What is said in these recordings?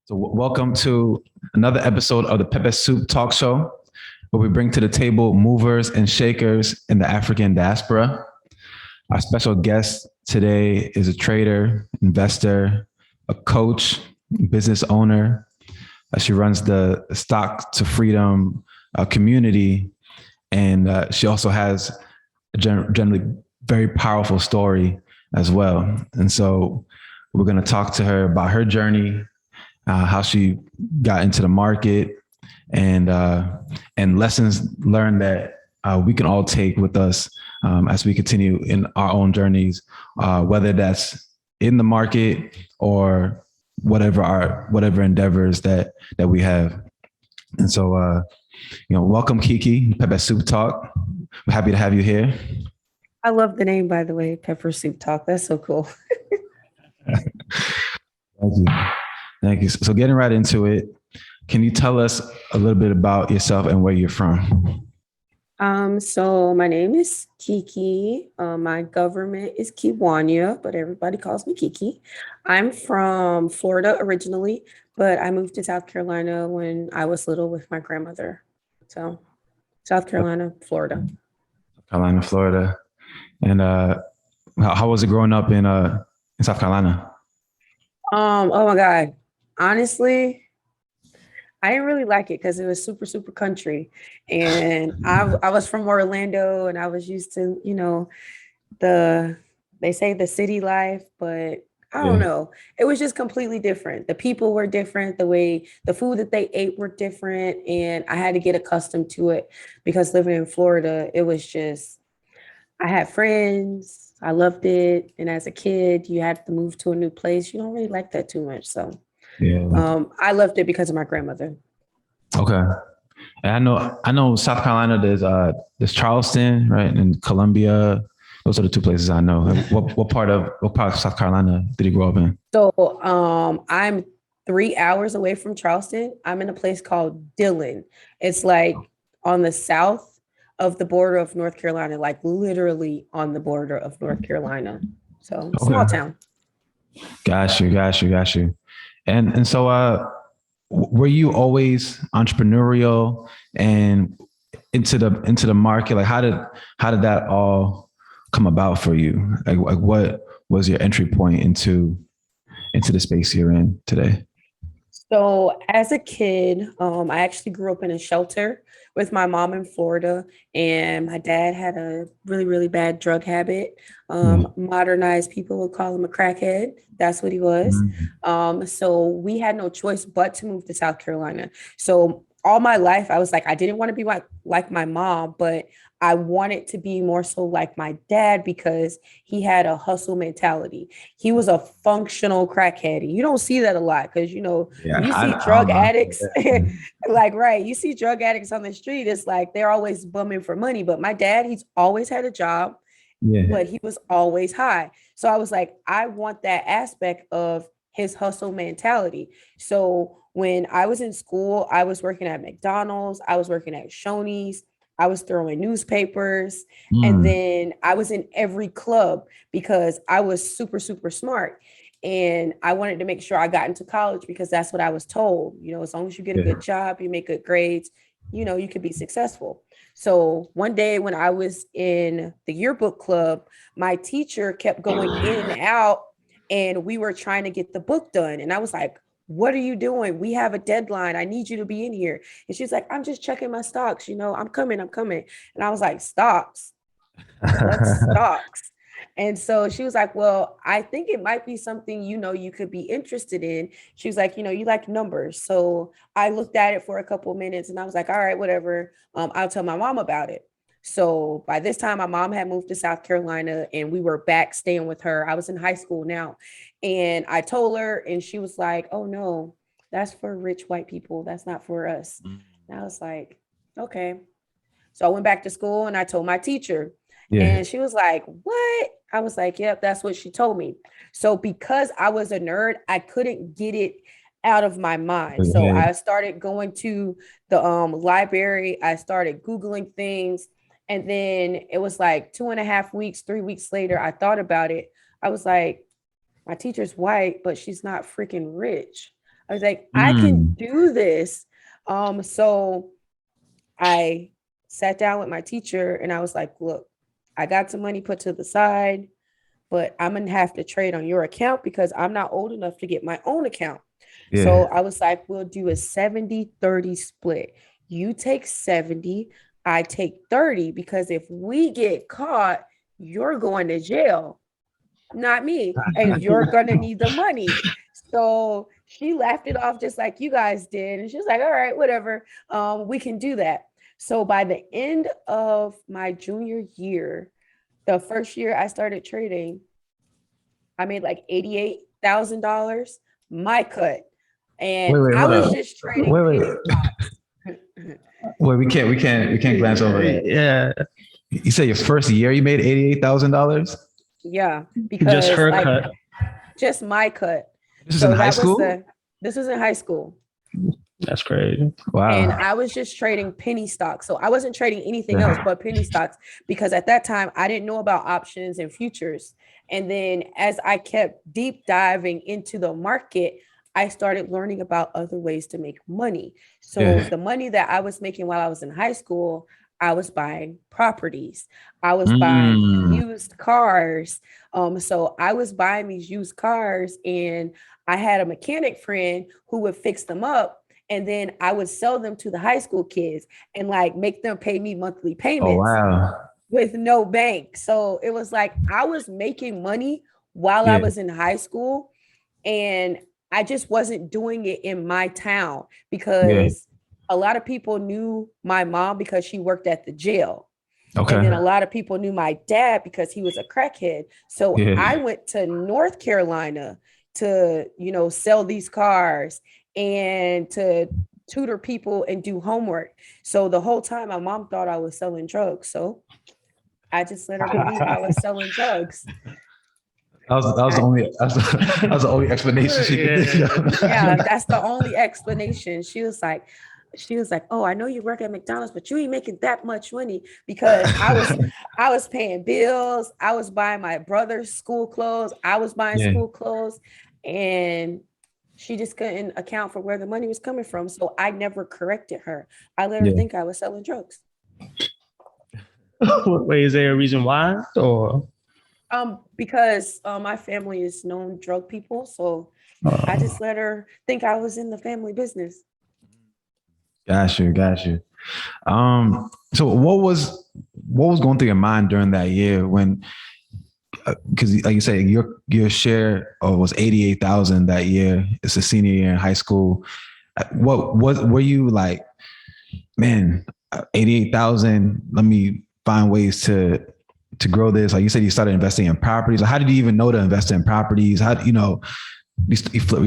So, welcome to another episode of the Pepe Soup Talk Show, where we bring to the table movers and shakers in the African diaspora. Our special guest today is a trader, investor, a coach, business owner. She runs the Stock to Freedom community, and she also has a generally very powerful story as well. And so, we're going to talk to her about her journey, how she got into the market, and lessons learned that we can all take with us as we continue in our own journeys, whether that's in the market or whatever endeavors that we have. And so, welcome, Kiki, Pepe Soup Talk. We're happy to have you here. I love the name, by the way, Pepper Soup Talk. That's so cool. Thank you. Thank you. So getting right into it, can you tell us a little bit about yourself and where you're from? So my name is Kiki. My government is Kiwanya, but everybody calls me Kiki. I'm from Florida originally, but I moved to South Carolina when I was little with my grandmother. So South Carolina, Florida. Carolina, Florida. And how was it growing up in South Carolina? Oh my God. Honestly, I didn't really like it because it was super, super country. And I was from Orlando and I was used to, they say the city life, but I don't know. It was just completely different. The people were different. The food that they ate were different. And I had to get accustomed to it because living in Florida, it was just, I had friends. I loved it. And as a kid, you had to move to a new place. You don't really like that too much. So I loved it because of my grandmother. Okay. And I know South Carolina, there's Charleston, right? And Columbia. Those are the two places I know. What part of South Carolina did you grow up in? So I'm 3 hours away from Charleston. I'm in a place called Dillon. It's like on the south of the border of North Carolina, like literally on the border of North Carolina. So small town. Got you. And so were you always entrepreneurial and into the market? Like how did that all come about for you? Like what was your entry point into the space you're in today? So as a kid, I actually grew up in a shelter with my mom in Florida, and my dad had a really, really bad drug habit. Yeah. Modernized people would call him a crackhead. That's what he was. Mhm. So we had no choice but to move to South Carolina. So all my life, I was like, I didn't want to be like my mom, but I wanted to be more so like my dad because he had a hustle mentality. He was a functional crackhead. And you don't see that a lot because, Yeah, you see I drug don't know. addicts, like, right. You see drug addicts on the street. It's like they're always bumming for money. But my dad, he's always had a job, Yeah. but he was always high. So I was like, I want that aspect of his hustle mentality. So when I was in school, I was working at McDonald's, I was working at Shoney's, I was throwing newspapers, and Mm, then I was in every club because I was super, super smart. And I wanted to make sure I got into college because that's what I was told. As long as you get a yeah. good job, you make good grades, you could be successful. So one day when I was in the yearbook club, my teacher kept going in and out, and we were trying to get the book done. And I was like, what are you doing? We have a deadline. I need you to be in here. And she's like, I'm just checking my stocks. I'm coming. And I was like, stocks? What's stocks? And so she was like, well, I think it might be something, you could be interested in. She was like, you like numbers. So I looked at it for a couple of minutes and I was like, all right, whatever. I'll tell my mom about it. So by this time, my mom had moved to South Carolina and we were back staying with her. I was in high school now. And I told her, and she was like, oh no, that's for rich white people. That's not for us. And I was like, okay. So I went back to school and I told my teacher, Yeah. and she was like, what? I was like, yep, that's what she told me. So because I was a nerd, I couldn't get it out of my mind. So Yeah. I started going to the library. I started Googling things. And then it was like 2.5 weeks, 3 weeks later, I thought about it. I was like, my teacher's white, but she's not freaking rich. I was like, I can do this. So I sat down with my teacher and I was like, look, I got some money put to the side, but I'm going to have to trade on your account because I'm not old enough to get my own account. Yeah. So I was like, we'll do a 70-30 split. You take 70, I take 30, because if we get caught, you're going to jail, not me. And you're going to need the money. So she laughed it off just like you guys did. And she was like, all right, whatever. We can do that. So by the end of my junior year, the first year I started trading, I made like $88,000, my cut. And Wait, I was up. just trading. Wait, we can't glance over that. Yeah. You said your first year you made $88,000? Yeah, because just her cut. Just my cut. This is in high school? This was in high school. That's crazy. Wow. And I was just trading penny stocks. So I wasn't trading anything else but penny stocks, because at that time I didn't know about options and futures. And then as I kept deep diving into the market, I started learning about other ways to make money. So the money that I was making while I was in high school, I was buying properties. I was buying used cars. So I was buying these used cars, and I had a mechanic friend who would fix them up. And then I would sell them to the high school kids and like make them pay me monthly payments with no bank. So it was like I was making money while I was in high school, and I just wasn't doing it in my town because a lot of people knew my mom because she worked at the jail. Okay. And then a lot of people knew my dad because he was a crackhead. So I went to North Carolina to, sell these cars and to tutor people and do homework. So the whole time my mom thought I was selling drugs. So I just let her believe I was selling drugs. That was the only explanation she could think of. Yeah, that's the only explanation. She was like, oh, I know you work at McDonald's, but you ain't making that much money, because I was paying bills. I was buying my brother's school clothes. I was buying school clothes, and she just couldn't account for where the money was coming from. So I never corrected her. I let her think I was selling drugs. Wait, is there a reason why? Or because my family is known drug people. So I just let her think I was in the family business. Got you. So what was going through your mind during that year when, because like you say, your share was 88,000 that year. It's a senior year in high school. Were you like, man, 88,000? Let me find ways to grow this. Like you said, you started investing in properties. How did you even know to invest in properties? How you're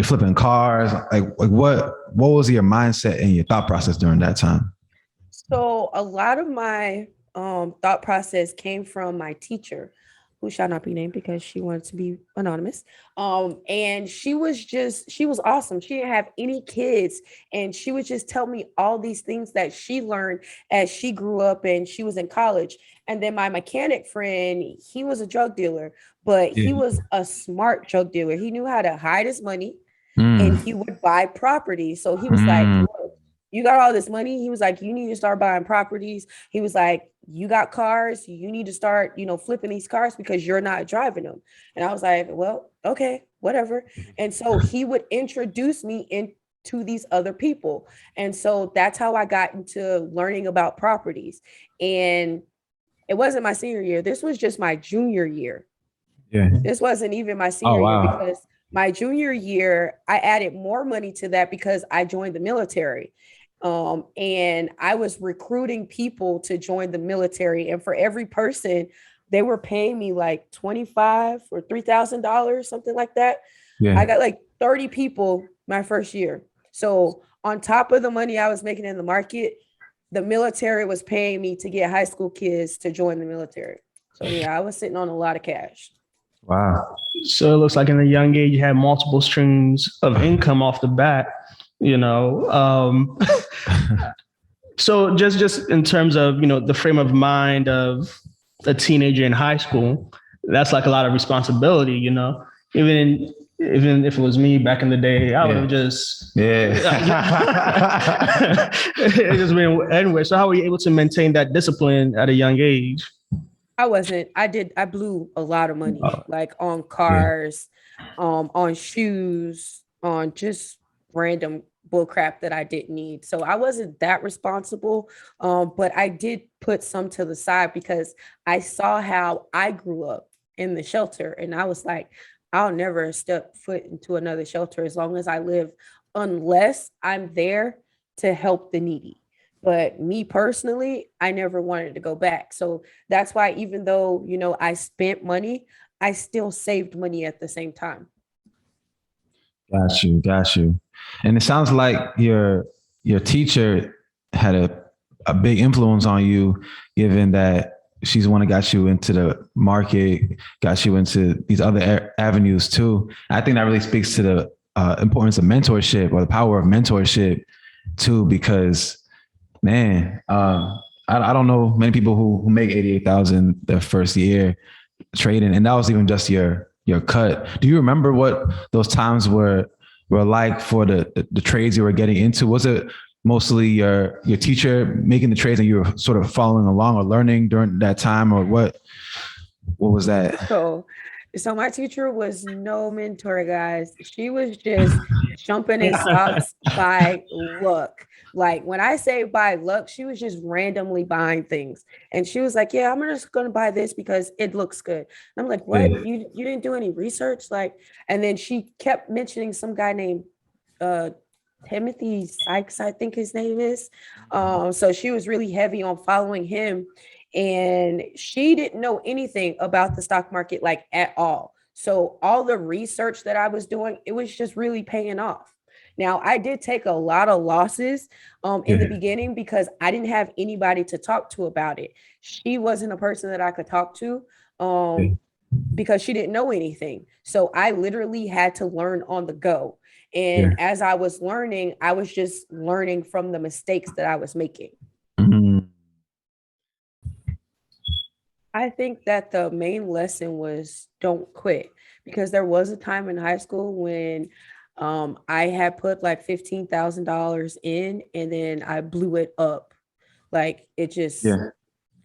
flipping cars? Like what was your mindset and your thought process during that time? So a lot of my thought process came from my teacher, who shall not be named because she wanted to be anonymous. And she was awesome. She didn't have any kids. And she would just tell me all these things that she learned as she grew up and she was in college. And then my mechanic friend, he was a drug dealer, but he was a smart drug dealer. He knew how to hide his money and he would buy property. So he was like, look, you got all this money. He was like, you need to start buying properties. He was like, you got cars. You need to start, flipping these cars because you're not driving them. And I was like, well, okay, whatever. And so he would introduce me into these other people. And so that's how I got into learning about properties. And it wasn't my senior year. This was just my junior year. Yeah. This wasn't even my senior year, because my junior year, I added more money to that because I joined the military. And I was recruiting people to join the military. And for every person, they were paying me like $25,000 or $3,000, something like that. Yeah. I got like 30 people my first year. So on top of the money I was making in the market, the military was paying me to get high school kids to join the military. So yeah, I was sitting on a lot of cash. Wow. So it looks like in a young age, you had multiple streams of income off the bat, So just in terms of, the frame of mind of a teenager in high school, that's like a lot of responsibility, even Even if it was me back in the day, I would have just Yeah. it just been anyway. So how were you able to maintain that discipline at a young age? I wasn't. I blew a lot of money, Oh, like on yeah. cars, on shoes, on just random bull crap that I didn't need. So I wasn't that responsible. But I did put some to the side because I saw how I grew up in the shelter. And I was like, I'll never step foot into another shelter as long as I live, unless I'm there to help the needy. But me personally, I never wanted to go back. So that's why, even though, I spent money, I still saved money at the same time. Got you, got you. And it sounds like your teacher had a big influence on you, given that she's the one that got you into the market, got you into these other avenues too. I think that really speaks to the importance of mentorship, or the power of mentorship too, because man, I don't know many people who make 88,000 their first year trading, and that was even just your cut. Do you remember what those times were like for the trades you were getting into? Was it mostly your teacher making the trades and you were sort of following along or learning during that time, or what was that? So my teacher was no mentor, guys. She was just jumping in stocks by luck. Like, when I say by luck, she was just randomly buying things. And she was like, yeah, I'm just gonna buy this because it looks good. And I'm like, what? Yeah, You didn't do any research? Like, and then she kept mentioning some guy named uh Timothy Sykes, I think his name is. So she was really heavy on following him, and she didn't know anything about the stock market, like, at all. So all the research that I was doing, it was just really paying off. Now, I did take a lot of losses in the yeah, beginning because I didn't have anybody to talk to about it. She wasn't a person that I could talk to. yeah, Because she didn't know anything. So I literally had to learn on the go. yeah. And as I was learning, I was just learning from the mistakes that I was making. Mhm. I think that the main lesson was don't quit, because there was a time in high school when I had put like $15,000 in, and then I blew it up. Like, it just, Yeah,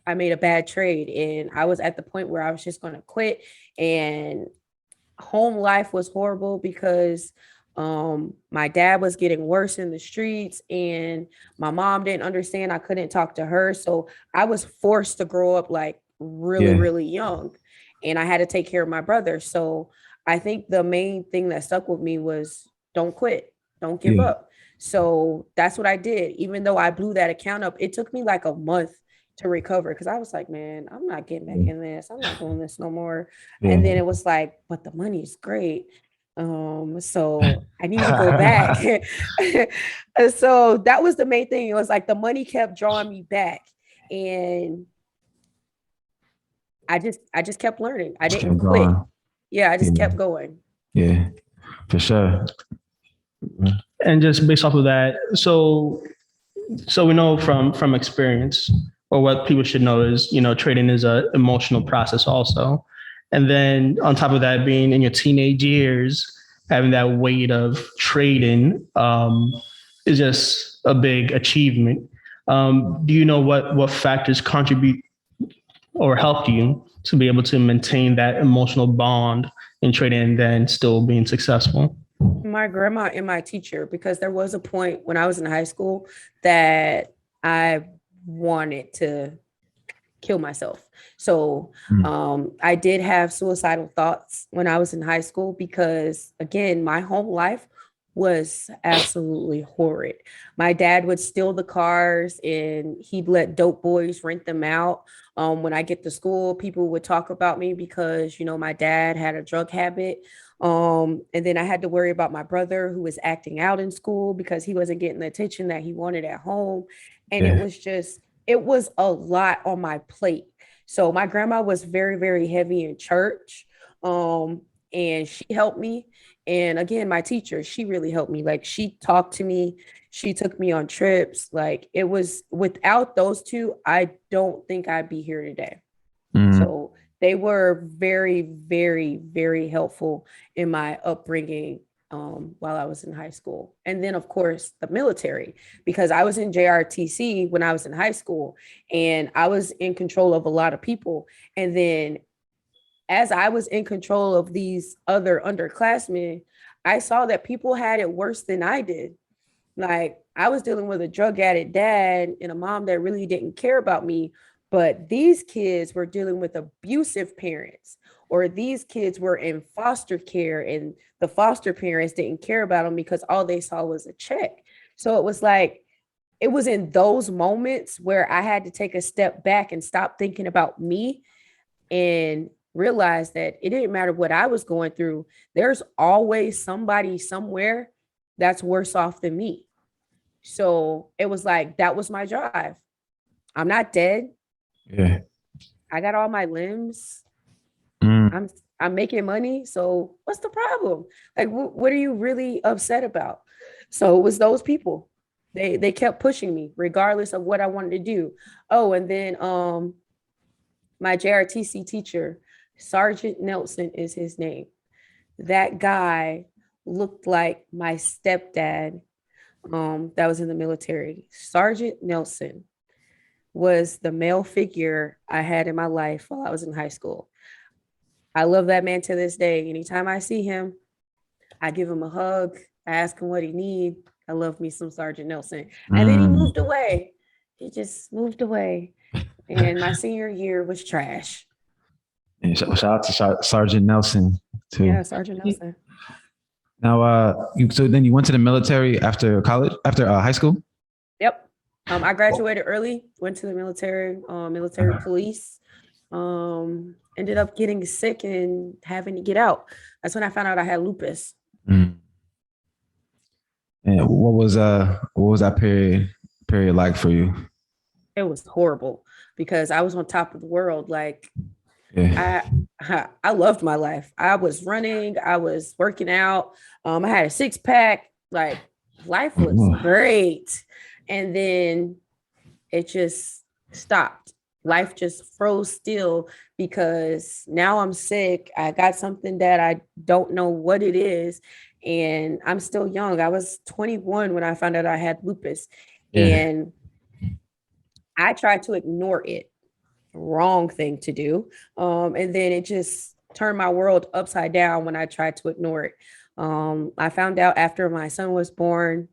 I made a bad trade, and I was at the point where I was just going to quit. And home life was horrible because my dad was getting worse in the streets, and my mom didn't understand. I couldn't talk to her, so I was forced to grow up like really, yeah, really young, and I had to take care of my brother. So I think the main thing that stuck with me was don't quit, don't give yeah, up. So that's what I did. Even though I blew that account up, it took me like a month to recover, because I was like, man, I'm not getting back yeah, in this. I'm not doing this no more. And then yeah. it was like, but the money is great. So I need to go back. And so that was the main thing. It was like the money kept drawing me back. And I just kept learning. I Just didn't kept quit. going. Yeah, I Yeah, just kept going. yeah, for sure. And just based off of that, so we know from experience, or what people should know is, trading is a emotional process also. And then on top of that, being in your teenage years, having that weight of trading is just a big achievement. Do you know what factors contribute or helped you to be able to maintain that emotional bond in trading and then still being successful? My grandma and my teacher, because there was a point when I was in high school that I wanted to kill myself. So Mm. I did have suicidal thoughts when I was in high school because, again, my home life was absolutely horrid. My dad would steal the cars and he'd let dope boys rent them out. When I get to school, people would talk about me because, my dad had a drug habit. And then I had to worry about my brother, who was acting out in school because he wasn't getting the attention that he wanted at home. And Yeah, it was a lot on my plate. So my grandma was very, very heavy in church. And she helped me. And again, my teacher, she really helped me. Like, she talked to me, she took me on trips. Like, without those two, I don't think I'd be here today. mm, So They were very, very, very helpful in my upbringing while I was in high school. And then, of course, the military, because I was in JRTC when I was in high school and I was in control of a lot of people. And then as I was in control of these other underclassmen, I saw that people had it worse than I did. Like I was dealing with a drug addict dad and a mom that really didn't care about me. But these kids were dealing with abusive parents, or these kids were in foster care and the foster parents didn't care about them because all they saw was a check. So it was like, it was in those moments where I had to take a step back and stop thinking about me and realize that it didn't matter what I was going through. There's always somebody somewhere that's worse off than me. So it was like, that was my drive. I'm not dead. Yeah. I got all my limbs. Mm. I'm making money. So what's the problem? Like, what are you really upset about? So it was those people. They kept pushing me regardless of what I wanted to do. Oh, and then my JRTC teacher, Sergeant Nelson is his name. That guy looked like my stepdad that was in the military. Sergeant Nelson was the male figure I had in my life while I was in high school. I love that man to this day. Anytime I see him, I give him a hug. I ask him what he needs. I love me some Sergeant Nelson. And then he moved away. He just moved away. And my senior year was trash. And shout out to Sergeant Nelson too. Yeah, Sergeant Nelson. Now, so then you went to the military after college, after high school? Yep. I graduated early, went to the military police, ended up getting sick and having to get out. That's when I found out I had lupus. Mm. And what was that period like for you? It was horrible because I was on top of the world. Like Yeah. I loved my life. I was running, I was working out. I had a 6-pack. Like life was great. And then it just stopped. Life just froze still because now I'm sick. I got something that I don't know what it is. And I'm still young. I was 21 when I found out I had lupus. Yeah. And I tried to ignore it. Wrong thing to do. And then it just turned my world upside down when I tried to ignore it. I found out after my son was born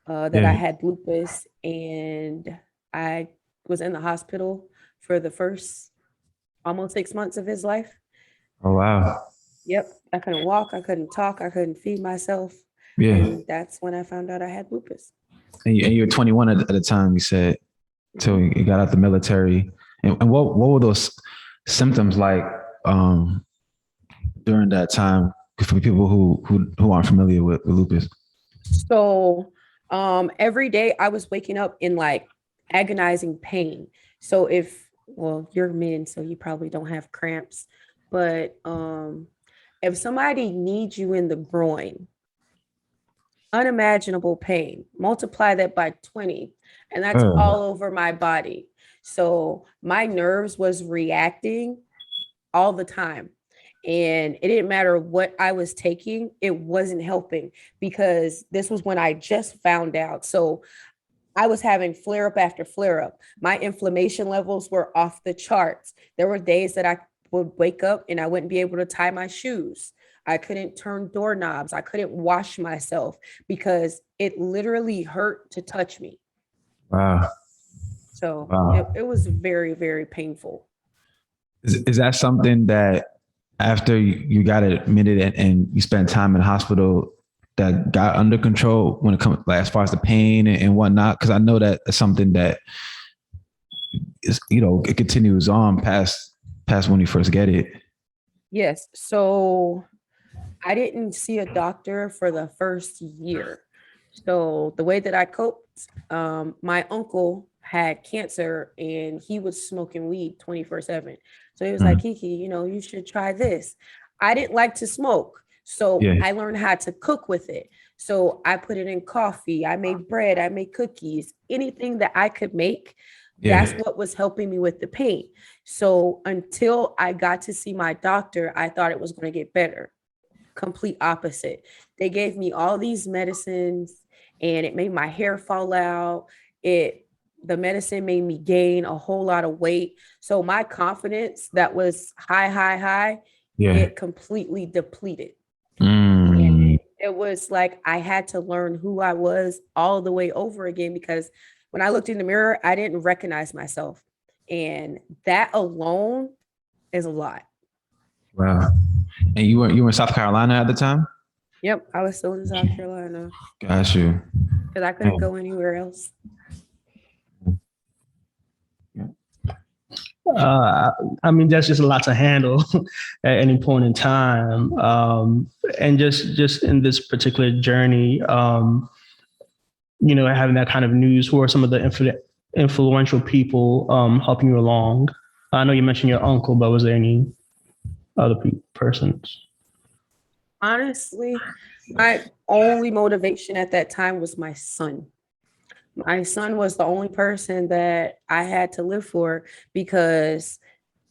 that I had lupus, and I was in the hospital for the first almost 6 months of his life. Oh, wow. Yep. I couldn't walk. I couldn't talk. I couldn't feed myself. Yeah. And that's when I found out I had lupus. And you were 21 at the time, you said, till you got out the military. And what were those symptoms like during that time for people who aren't familiar with lupus? So every day I was waking up in like agonizing pain. So you're men, so you probably don't have cramps, but if somebody needs you in the groin, unimaginable pain, multiply that by 20, and that's all over my body. So my nerves was reacting all the time. And it didn't matter what I was taking, it wasn't helping because this was when I just found out. So I was having flare up after flare up. My inflammation levels were off the charts. There were days that I would wake up and I wouldn't be able to tie my shoes. I couldn't turn doorknobs. I couldn't wash myself because it literally hurt to touch me. Wow. So it was very, very painful. Is that something that after you got admitted and you spent time in hospital that got under control when it comes, like, as far as the pain and whatnot? Because I know that it's something that is, it continues on past when you first get it. Yes. So I didn't see a doctor for the first year. So the way that I coped, my uncle had cancer and he was smoking weed 24/7. So he was like, Kiki, you should try this. I didn't like to smoke. So I learned how to cook with it. So I put it in coffee. I made bread. I made cookies, anything that I could make. That's what was helping me with the pain. So until I got to see my doctor, I thought it was going to get better. Complete opposite. They gave me all these medicines and it made my hair fall out. The medicine made me gain a whole lot of weight. So my confidence that was high, it completely depleted. And it was like I had to learn who I was all the way over again, because when I looked in the mirror, I didn't recognize myself. And that alone is a lot. Wow. And you were in South Carolina at the time? Yep, I was still in South Carolina. Got you. Because I couldn't go anywhere else. I mean, that's just a lot to handle at any point in time. And just in this particular journey, having that kind of news, who are some of the influential people helping you along? I know you mentioned your uncle, but was there any other persons? Honestly, my only motivation at that time was my son. My son was the only person that I had to live for, because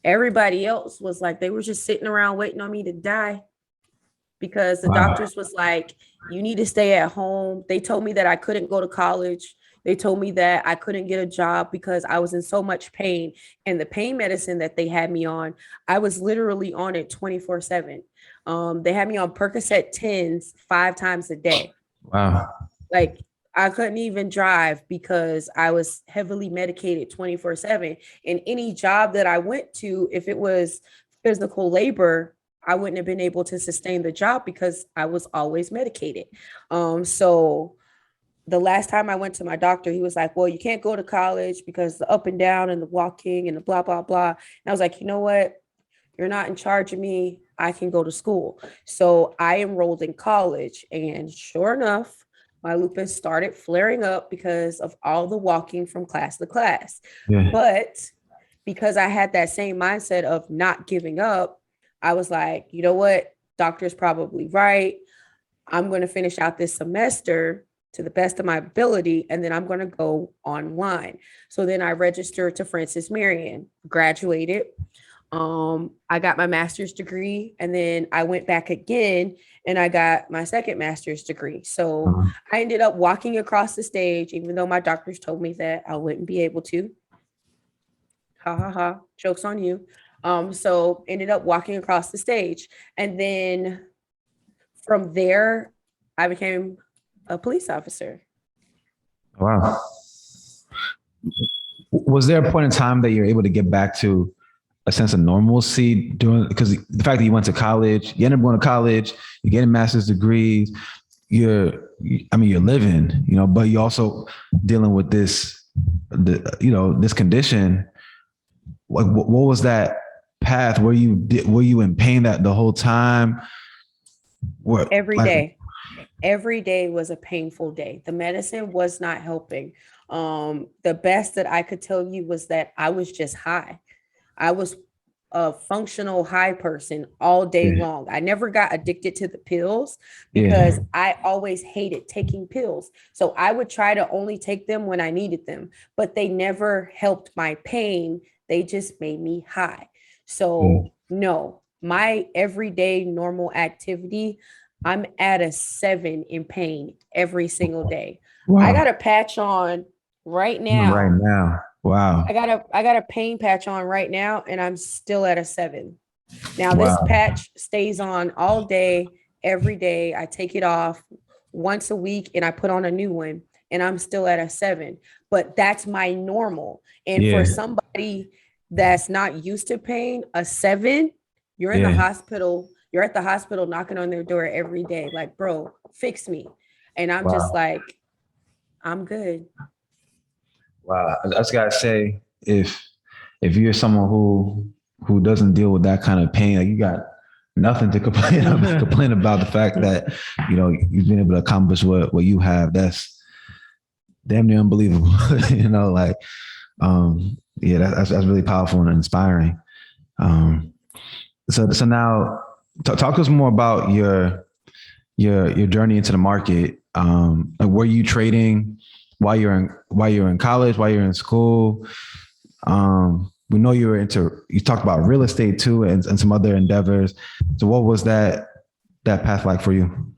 everybody else was like, they were just sitting around waiting on me to die, because the doctors was like, you need to stay at home. They told me that I couldn't go to college. They told me that I couldn't get a job because I was in so much pain. And the pain medicine that they had me on, I was literally on it 24/7. They had me on Percocet 10s 5 times a day. Wow. Like, I couldn't even drive because I was heavily medicated 24/7. And any job that I went to, if it was physical labor, I wouldn't have been able to sustain the job because I was always medicated. So the last time I went to my doctor, he was like, well, you can't go to college because the up and down and the walking and the blah, blah, blah. And I was like, you know what? You're not in charge of me. I can go to school. So I enrolled in college, and sure enough, my lupus started flaring up because of all the walking from class to class. Yeah. But because I had that same mindset of not giving up, I was like, you know what? Doctor's probably right. I'm going to finish out this semester to the best of my ability, and then I'm going to go online. So then I registered to Francis Marion, graduated. I got my master's degree, and then I went back again and I got my second master's degree. So I ended up walking across the stage, even though my doctors told me that I wouldn't be able to. Ha ha ha, joke's on you. So ended up walking across the stage. And then from there, I became a police officer. Wow. Was there a point in time that you're able to get back to a sense of normalcy because the fact that you went to college, you ended up going to college, you're getting master's degrees, you're living, but you're also dealing with this condition. Like, what was that path? Were you in pain that the whole time? Every day was a painful day. The medicine was not helping. The best that I could tell you was that I was just high. I was a functional high person all day long. I never got addicted to the pills because I always hated taking pills. So I would try to only take them when I needed them, but they never helped my pain. They just made me high. So no, my everyday normal activity, I'm at a 7 in pain every single day. Wow. I got a patch on right now. Wow. I got a pain patch on right now, and I'm still at a 7. Now this patch stays on all day, every day. I take it off once a week and I put on a new one, and I'm still at a 7. But that's my normal. And for somebody that's not used to pain, a 7, you're in the hospital. You're at the hospital knocking on their door every day. Like, bro, fix me. And I'm just like, I'm good. Wow. I just gotta say, if you're someone who doesn't deal with that kind of pain, like, you got nothing to complain about the fact that, you've been able to accomplish what you have. That's damn near unbelievable. That's really powerful and inspiring. So now talk to us more about your journey into the market. Were you trading while you're in college, while you're in school. We know you talked about real estate too, and some other endeavors. So what was that path like for you?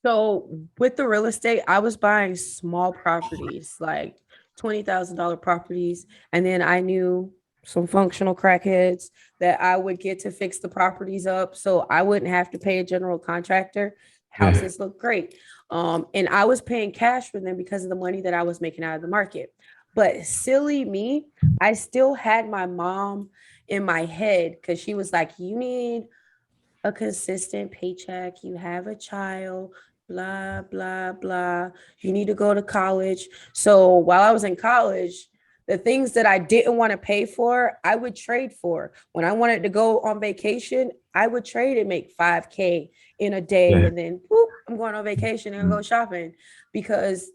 So with the real estate, I was buying small properties, like $20,000 properties. And then I knew some functional crackheads that I would get to fix the properties up. So I wouldn't have to pay a general contractor. Yeah. Houses look great. And I was paying cash for them because of the money that I was making out of the market. But silly me, I still had my mom in my head because she was like, you need a consistent paycheck. You have a child, blah, blah, blah. You need to go to college. So while I was in college, the things that I didn't want to pay for, I would trade for. When I wanted to go on vacation, I would trade and make 5K in a day. Yeah. And then whoop, I'm going on vacation and go shopping because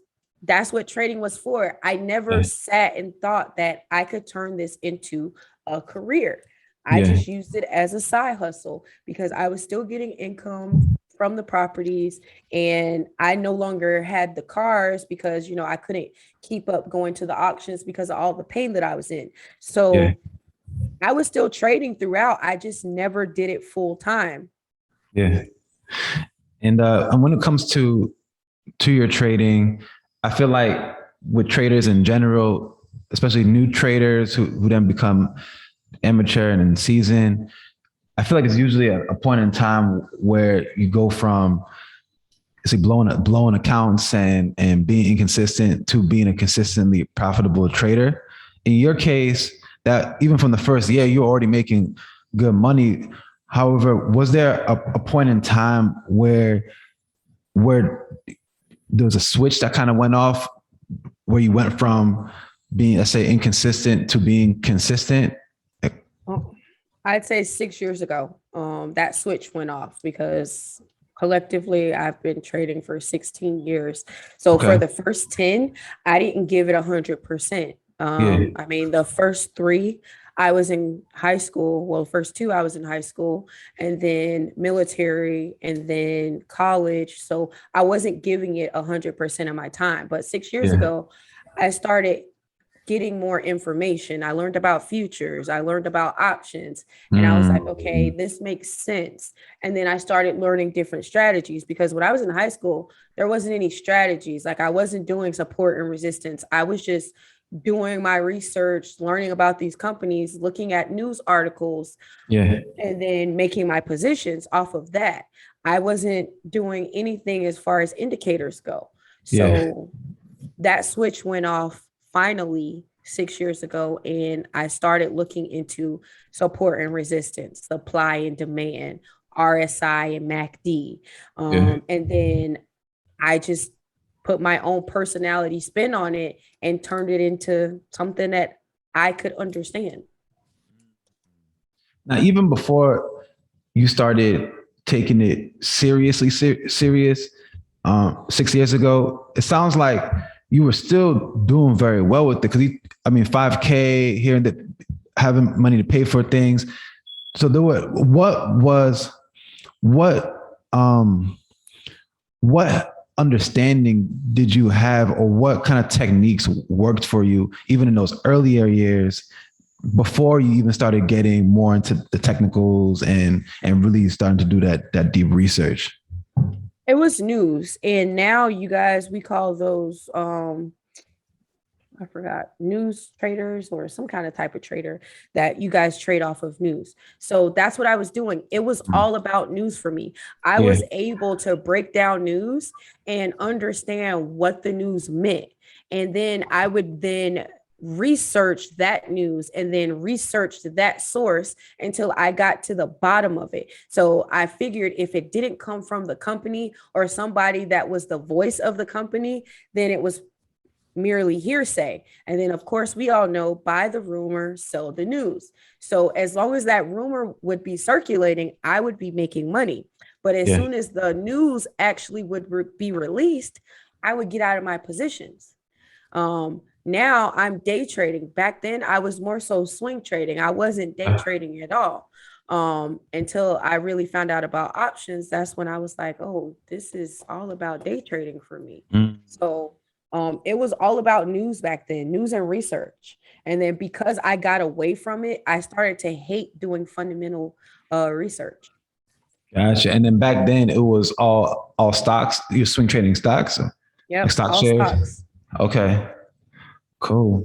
that's what trading was for. I never sat and thought that I could turn this into a career. I just used it as a side hustle because I was still getting income from the properties and I no longer had the cars because, I couldn't keep up going to the auctions because of all the pain that I was in. So I was still trading throughout. I just never did it full time. Yeah. And when it comes to your trading, I feel like with traders in general, especially new traders who then become amateur and in season, I feel like it's usually a point in time where you go from blowing accounts and being inconsistent to being a consistently profitable trader. In your case, that even from the first year, you're already making good money. However, was there a point in time where there was a switch that kind of went off, where you went from being, let's say, inconsistent to being consistent? I'd say 6 years ago, that switch went off because collectively I've been trading for 16 years. So for the first 10, I didn't give it 100%. I mean, the first three, I was in high school. Well, first two, I was in high school and then military and then college. So I wasn't giving it 100% of my time. But 6 years ago, I started getting more information. I learned about futures. I learned about options. And I was like, okay, this makes sense. And then I started learning different strategies because when I was in high school, there wasn't any strategies. Like I wasn't doing support and resistance. I was just doing my research, learning about these companies, looking at news articles, and then making my positions off of that. I wasn't doing anything as far as indicators go. So that switch went off finally 6 years ago, and I started looking into support and resistance, supply and demand, RSI and MACD. And then I just put my own personality spin on it and turned it into something that I could understand. Now, even before you started taking it serious 6 years ago, it sounds like you were still doing very well with it. Because 5K here and there, having money to pay for things. So there were what understanding did you have, or what kind of techniques worked for you even in those earlier years before you even started getting more into the technicals and really starting to do that deep research? It was news. And now you guys, we call those, I forgot, news traders or some kind of type of trader that you guys trade off of news. So that's what I was doing. It was all about news for me. I was able to break down news and understand what the news meant. And then I would then research that news and then research that source until I got to the bottom of it. So I figured if it didn't come from the company or somebody that was the voice of the company, then it was merely hearsay. And then of course we all know, buy the rumor, sell the news. So as long as that rumor would be circulating, I would be making money. But as soon as the news actually would be released, I would get out of my positions. Now I'm day trading. Back then I was more so swing trading. I wasn't day trading at all. Until I really found out about options. That's when I was like, oh, this is all about day trading for me. So It was all about news back then, news and research. And then because I got away from it, I started to hate doing fundamental research. Gotcha. And then back then it was all stocks. You were swing trading stocks, like Yep, stock all shares. stocks. Okay. Cool.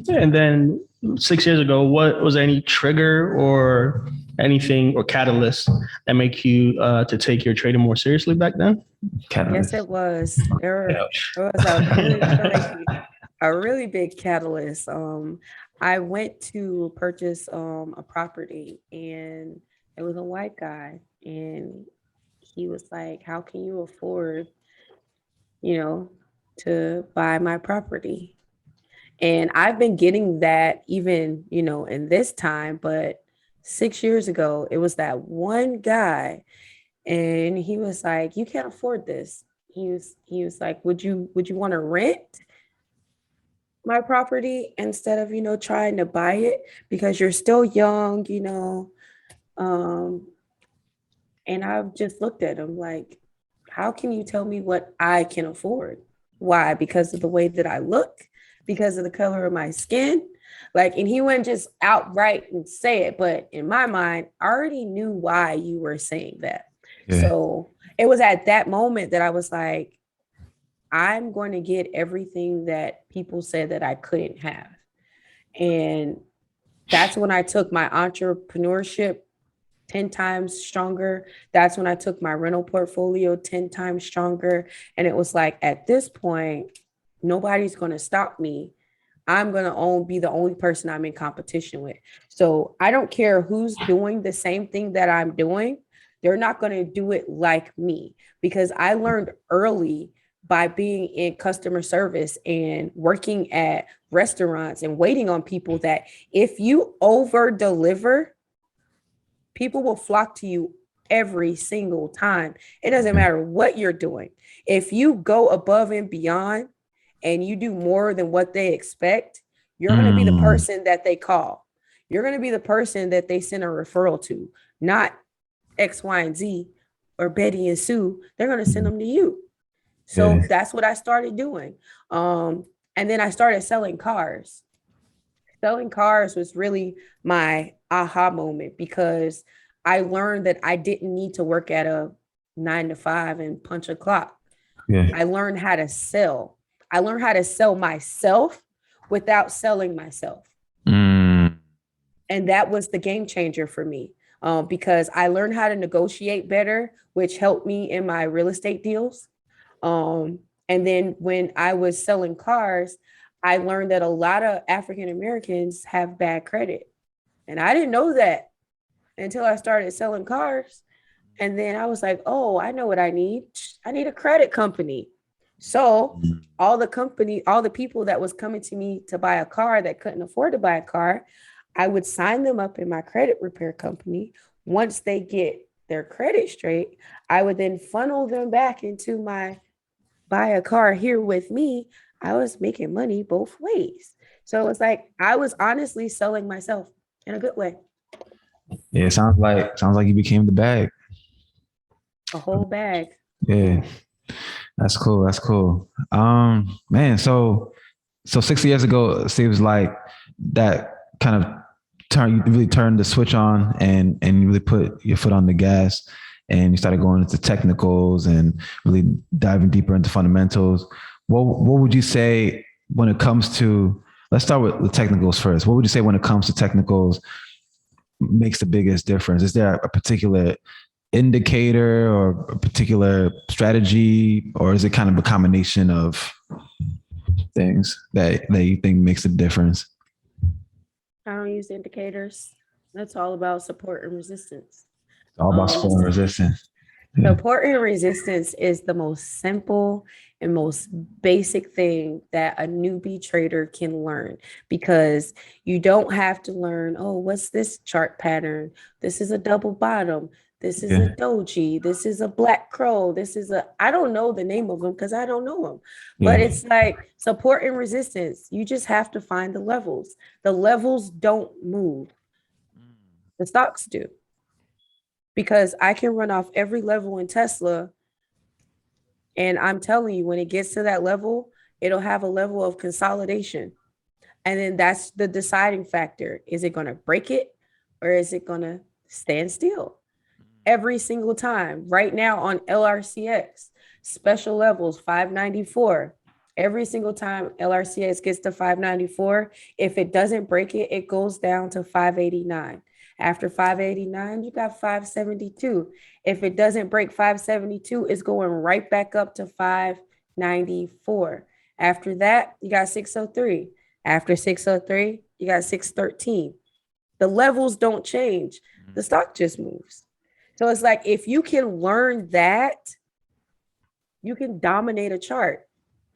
And then 6 years ago, what was any trigger or anything or catalyst that make you to take your trading more seriously back then? Yes, it was. There was a really big catalyst. I went to purchase a property, and it was a white guy, and he was like, "How can you afford, to buy my property?" And I've been getting that even, in this time, but 6 years ago, it was that one guy, and he was like, "You can't afford this." He was like, "Would you want to rent my property instead of, trying to buy it because you're still young, um, and I've just looked at him like, "How can you tell me what I can afford? Why? Because of the way that I look, because of the color of my skin." Like, and he wouldn't just outright and say it, but in my mind, I already knew why you were saying that. Yeah. So it was at that moment that I was like, I'm going to get everything that people said that I couldn't have. And that's when I took my entrepreneurship 10 times stronger. That's when I took my rental portfolio 10 times stronger. And it was like, at this point, nobody's going to stop me. I'm going to be the only person I'm in competition with. So I don't care who's doing the same thing that I'm doing. They're not going to do it like me, because I learned early by being in customer service and working at restaurants and waiting on people that if you over deliver, people will flock to you every single time. It doesn't matter what you're doing. If you go above and beyond and you do more than what they expect, you're going to be the person that they call. You're going to be the person that they send a referral to, not X, Y, and Z or Betty and Sue. They're going to send them to you. So that's what I started doing. And then I started selling cars. Selling cars was really my aha moment, because I learned that I didn't need to work at a 9 to 5 and punch a clock. Yeah. I learned how to sell. I learned how to sell myself without selling myself. And that was the game changer for me, because I learned how to negotiate better, which helped me in my real estate deals. And then when I was selling cars, I learned that a lot of African Americans have bad credit. And I didn't know that until I started selling cars. And then I was like, oh, I know what I need. I need a credit company. So all the people that was coming to me to buy a car that couldn't afford to buy a car, I would sign them up in my credit repair company. Once they get their credit straight, I would then funnel them back into my buy a car here with me. I was making money both ways. So it's like I was honestly selling myself in a good way. Yeah, it sounds like you became the bag. A whole bag. Yeah. That's cool. That's cool. Man, so 6 years ago, it seems like that kind of you really turned the switch on and you really put your foot on the gas, and you started going into technicals and really diving deeper into fundamentals. What would you say when it comes to, let's start with technicals first. What would you say when it comes to technicals makes the biggest difference? Is there a particular indicator or a particular strategy, or is it kind of a combination of things that you think makes a difference? I don't use indicators. That's all about support and resistance. It's all about support and resistance. Yeah. Support and resistance is the most simple and most basic thing that a newbie trader can learn, because you don't have to learn, oh, what's this chart pattern? This is a double bottom. This is a doji. This is a black crow. I don't know the name of them because I don't know them. But it's like support and resistance. You just have to find the levels. The levels don't move. The stocks do. Because I can run off every level in Tesla. And I'm telling you, when it gets to that level, it'll have a level of consolidation. And then that's the deciding factor. Is it going to break it or is it going to stand still? Every single time. Right now on LRCX, special levels 594. Every single time LRCX gets to 594, if it doesn't break it, it goes down to 589. After 589, you got 572. If it doesn't break 572, it's going right back up to 594. After that, you got 603. After 603, you got 613. The levels don't change. The stock just moves. So it's like, if you can learn that, you can dominate a chart.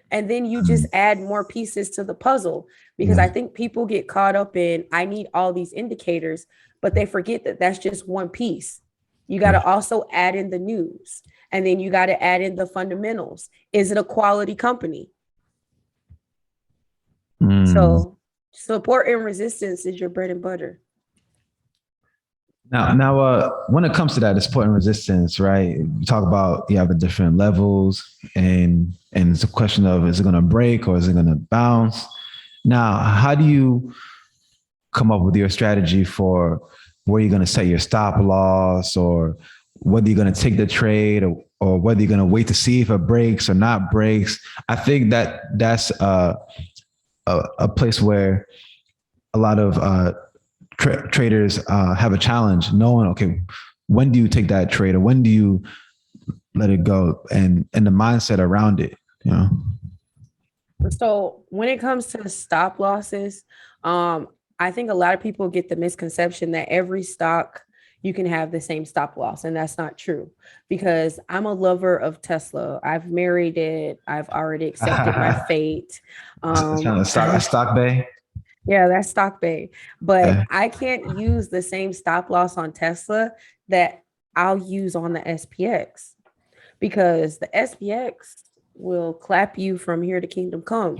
And then you just add more pieces to the puzzle, because I think people get caught up in, I need all these indicators, but they forget that that's just one piece. You got to also add in the news, and then you got to add in the fundamentals. Is it a quality company? So support and resistance is your bread and butter. Now, when it comes to that, the support and resistance, right? You talk about you have the different levels, and it's a question of, is it going to break or is it going to bounce? Now, how do you come up with your strategy for where you're going to set your stop loss, or whether you're going to take the trade, or whether you're going to wait to see if it breaks or not breaks? I think that's a place where a lot of traders have a challenge knowing, okay, when do you take that trade or when do you let it go, and the mindset around it, you know? So when it comes to stop losses, I think a lot of people get the misconception that every stock you can have the same stop loss, and that's not true, because I'm a lover of Tesla. I've married it. I've already accepted my fate. Stock bay. Yeah, that's stock bay. But I can't use the same stop loss on Tesla that I'll use on the SPX, because the SPX will clap you from here to kingdom come.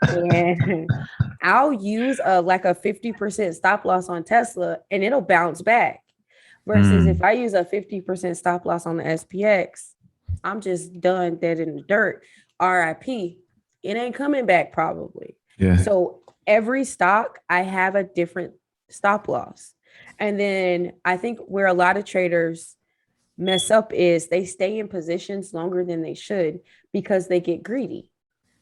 And I'll use like a 50% stop loss on Tesla and it'll bounce back. Versus if I use a 50% stop loss on the SPX, I'm just done, dead in the dirt. RIP. It ain't coming back probably. Yeah. So every stock, I have a different stop loss. And then I think where a lot of traders mess up is they stay in positions longer than they should because they get greedy.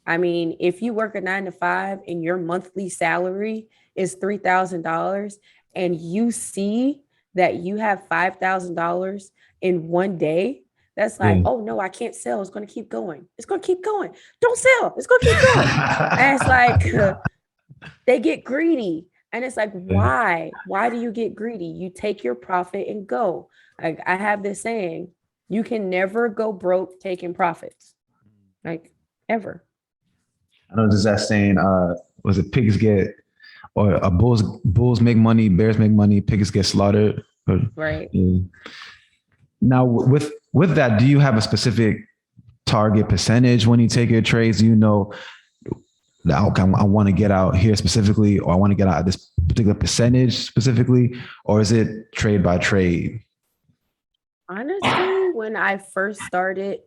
I mean, if you work a 9 to 5 and your monthly salary is $3,000 and you see that you have $5,000 in one day, that's like, oh no, I can't sell. It's going to keep going. It's going to keep going. Don't sell. It's going to keep going. And it's like, they get greedy. And it's like, why? Why do you get greedy? You take your profit and go. Like, I have this saying, you can never go broke taking profits. Like, ever. I know there's that saying, was it pigs get, or bulls make money, bears make money, pigs get slaughtered. Right. Now, with that, do you have a specific target percentage when you take your trades? Do you know the outcome? I want to get out here specifically, or I want to get out at this particular percentage specifically, or is it trade by trade? Honestly, when I first started,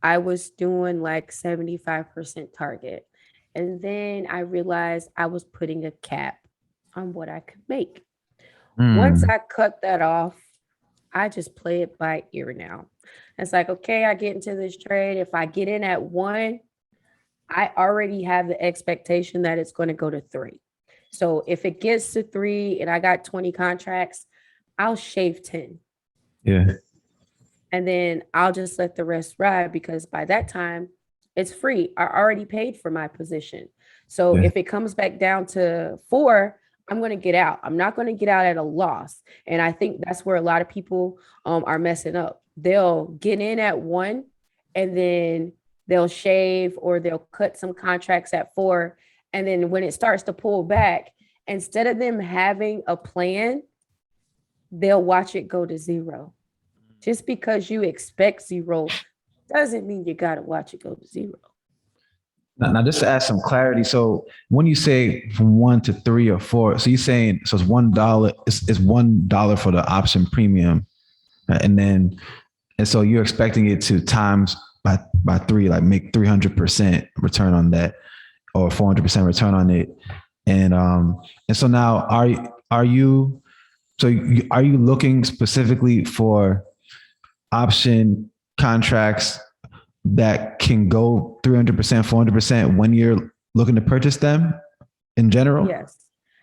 I was doing like 75% target. And then I realized I was putting a cap on what I could make. Once I cut that off, I just play it by ear now. It's like, okay, I get into this trade. If I get in at 1, I already have the expectation that it's going to go to 3. So if it gets to 3 and I got 20 contracts, I'll shave 10. Yeah. And then I'll just let the rest ride, because by that time it's free. I already paid for my position. So if it comes back down to 4, I'm going to get out. I'm not going to get out at a loss. And I think that's where a lot of people are messing up. They'll get in at 1 and then they'll shave, or they'll cut some contracts at 4. And then when it starts to pull back, instead of them having a plan, they'll watch it go to 0. Just because you expect 0 doesn't mean you got to watch it go to 0. Now, just to add some clarity. So when you say from 1 to 3 or 4, so you're saying, so it's $1, it's $1 for the option premium. And so you're expecting it to times by by 3, like make 300% return on that or 400% return on it. And so now are you looking specifically for option contracts that can go 300%, 400% when you're looking to purchase them in general? Yes.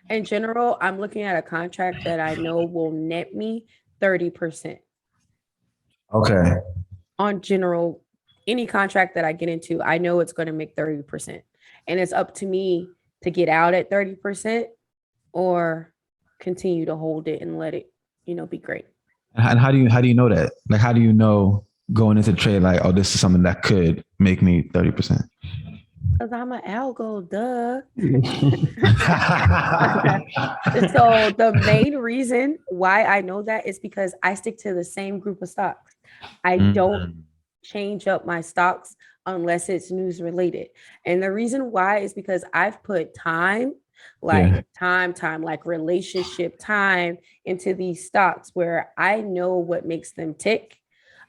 In general, I'm looking at a contract that I know will net me 30%. Okay. On general, any contract that I get into, I know it's going to make 30%. And it's up to me to get out at 30% or continue to hold it and let it, be great. And how do you know that? Like, how do you know going into trade, like, oh, this is something that could make me 30%? Because I'm an algo, duh. So the main reason why I know that is because I stick to the same group of stocks. I don't change up my stocks unless it's news related. And the reason why is because I've put time, like relationship time into these stocks where I know what makes them tick.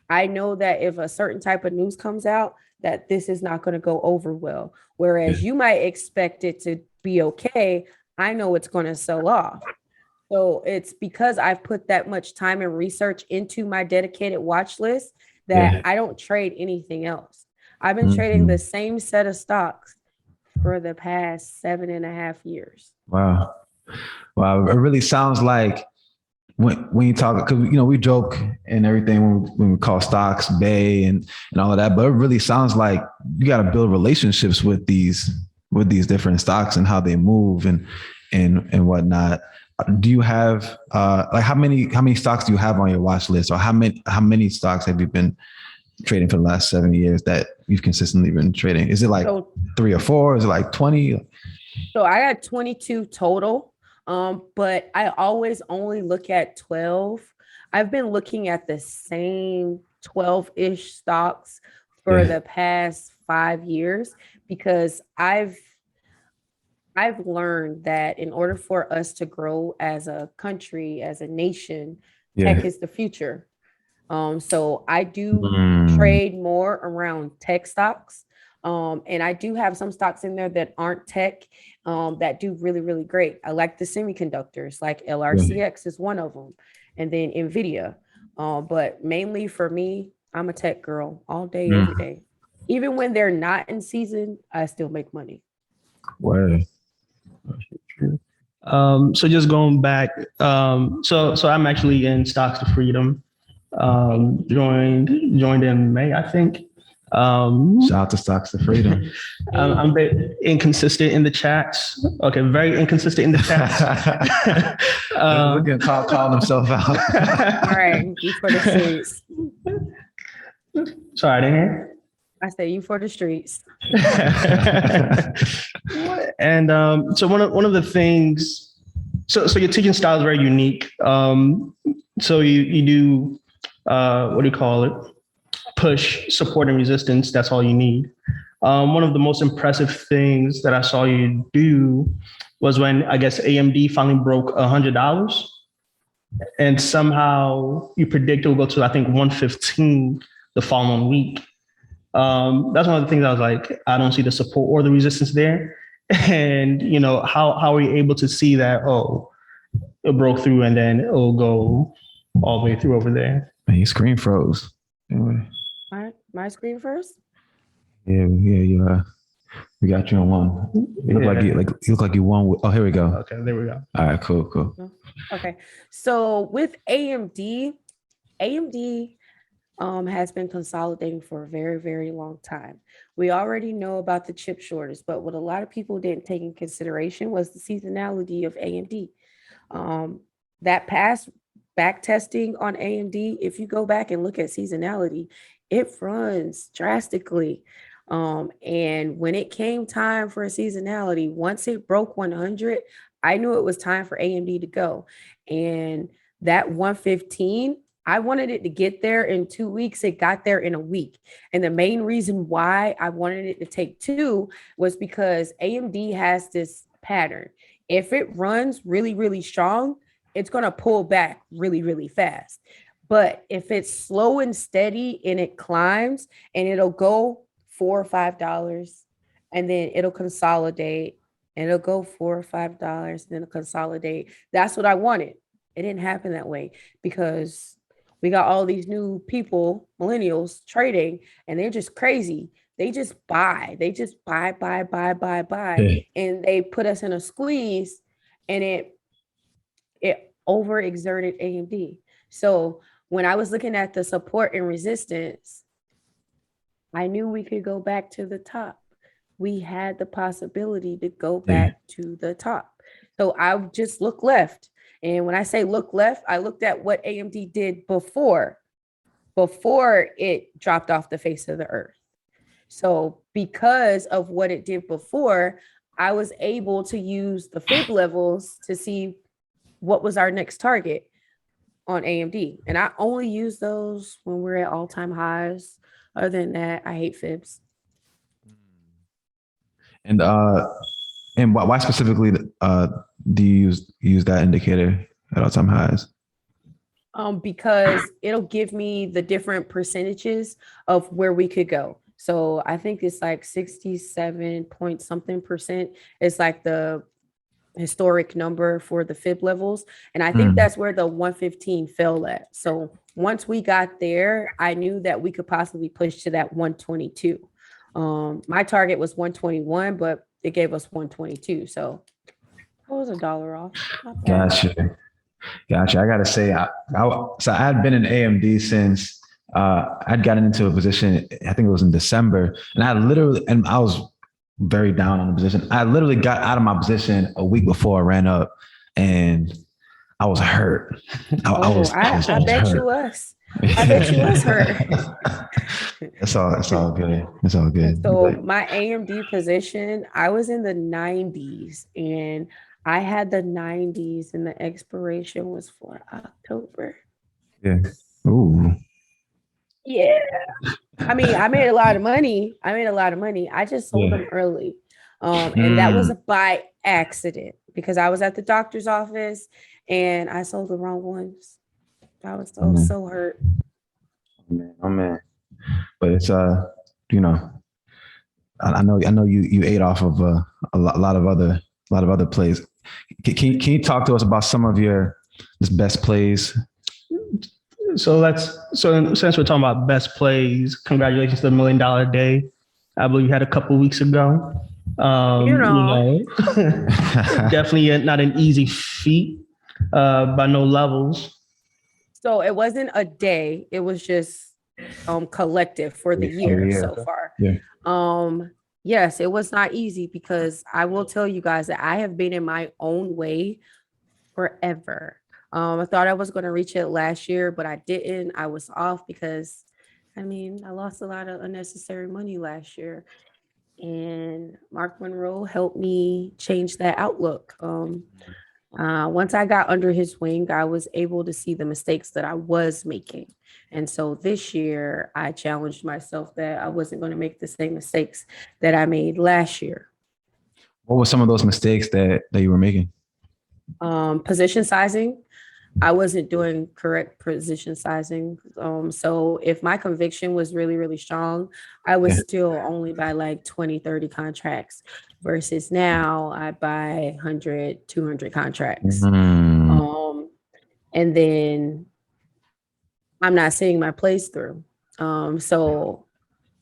I know that if a certain type of news comes out, that this is not going to go over well. Whereas you might expect it to be okay. I know it's going to sell off. So it's because I've put that much time and research into my dedicated watch list that I don't trade anything else. I've been trading the same set of stocks for the past 7.5 years. Wow. It really sounds like when you talk, because we joke and everything when we call stocks Bay and all of that, but it really sounds like you got to build relationships with these different stocks and how they move and whatnot. Do you have like how many stocks do you have on your watch list, or how many stocks have you been trading for the last 7 years that you've consistently been trading? Is it like 3 or 4? Is it like 20? So I got 22 total. But I always only look at 12. I've been looking at the same 12-ish stocks for the past 5 years because I've learned that in order for us to grow as a country, as a nation, tech is the future. So I do trade more around tech stocks. And I do have some stocks in there that aren't tech that do really, really great. I like the semiconductors, like LRCX is one of them, and then NVIDIA. But mainly for me, I'm a tech girl all day, every day. Even when they're not in season, I still make money. Word. So just going back, so I'm actually in Stocks to Freedom. Joined in May, I think. Shout out to Stocks to Freedom. I'm very inconsistent in the chats. Okay, very inconsistent in the chats. We're gonna call himself out. All right, you for the streets. Sorry, I didn't hear. I say you for the streets. And so one of the things, so your teaching style is very unique. So you do what do you call it? Push, support, and resistance. That's all you need. One of the most impressive things that I saw you do was when I guess AMD finally broke $100, and somehow you predict it will go to I think 115 the following week. That's one of the things I was like, I don't see the support or the resistance there. And how are we able to see that? Oh, it broke through and then it'll go all the way through over there. Man, your screen froze. Anyway. My screen first? Yeah, we got you on one. You look like you won. Oh, here we go. Okay, there we go. All right, cool. Okay, so with AMD has been consolidating for a very, very long time. We already know about the chip shortage, but what a lot of people didn't take in consideration was the seasonality of AMD. That past back testing on AMD, if you go back and look at seasonality, it runs drastically. And when it came time for a seasonality, once it broke 100, I knew it was time for AMD to go. And that 115, I wanted it to get there in 2 weeks. It got there in a week. And the main reason why I wanted it to take 2 was because AMD has this pattern. If it runs really, really strong, it's going to pull back really, really fast. But if it's slow and steady and it climbs and it'll go $4 or $5 and then it'll consolidate and it'll go $4 or $5 and then it'll consolidate. That's what I wanted. It didn't happen that way because we got all these new people, millennials trading, and they're just crazy. They just buy. They just buy. Yeah. And they put us in a squeeze and it overexerted AMD. So when I was looking at the support and resistance, I knew we could go back to the top. We had the possibility to go back to the top. So I just look left. And when I say look left, I looked at what AMD did before it dropped off the face of the earth. So because of what it did before, I was able to use the fib levels to see what was our next target on AMD. And I only use those when we're at all-time highs. Other than that, I hate fibs. And why specifically do you use that indicator at all-time highs? Because it'll give me the different percentages of where we could go. So I think it's like 67 point something percent. It's like the historic number for the fib levels. And I think that's where the 115 fell at. So once we got there, I knew that we could possibly push to that 122. My target was 121, but it gave us 122. So it was $1 off. Not bad. Gotcha. I gotta say, so I had been in AMD since I'd gotten into a position. I think it was in December, and I was very down on the position. I literally got out of my position a week before I ran up, and I was hurt. I bet you was. I bet you was hurt. It's all good. It's all good. So my AMD position, I was in the 90s, and I had the 90s, and the expiration was for October. Yeah. Ooh. Yeah. I mean, I made a lot of money. I just sold them early. And that was by accident because I was at the doctor's office and I sold the wrong ones. I was so hurt. Oh man. But it's I know you ate off of a lot of other plays. Can you talk to us about some of your best plays? So since we're talking about best plays, congratulations to the $1 Million Day. I believe you had a couple weeks ago. Definitely not an easy feat by no levels. So it wasn't a day; it was just collective for the year so far. Yeah. Yes, it was not easy because I will tell you guys that I have been in my own way forever. I thought I was going to reach it last year, but I didn't. I was off because, I lost a lot of unnecessary money last year. And Mark Monroe helped me change that outlook. Once I got under his wing, I was able to see the mistakes that I was making. And so this year, I challenged myself that I wasn't going to make the same mistakes that I made last year. What were some of those mistakes that you were making? Position sizing. I wasn't doing correct position sizing. So if my conviction was really, really strong, I would still only buy like 20, 30 contracts versus now I buy 100, 200 contracts. And then I'm not seeing my plays through. So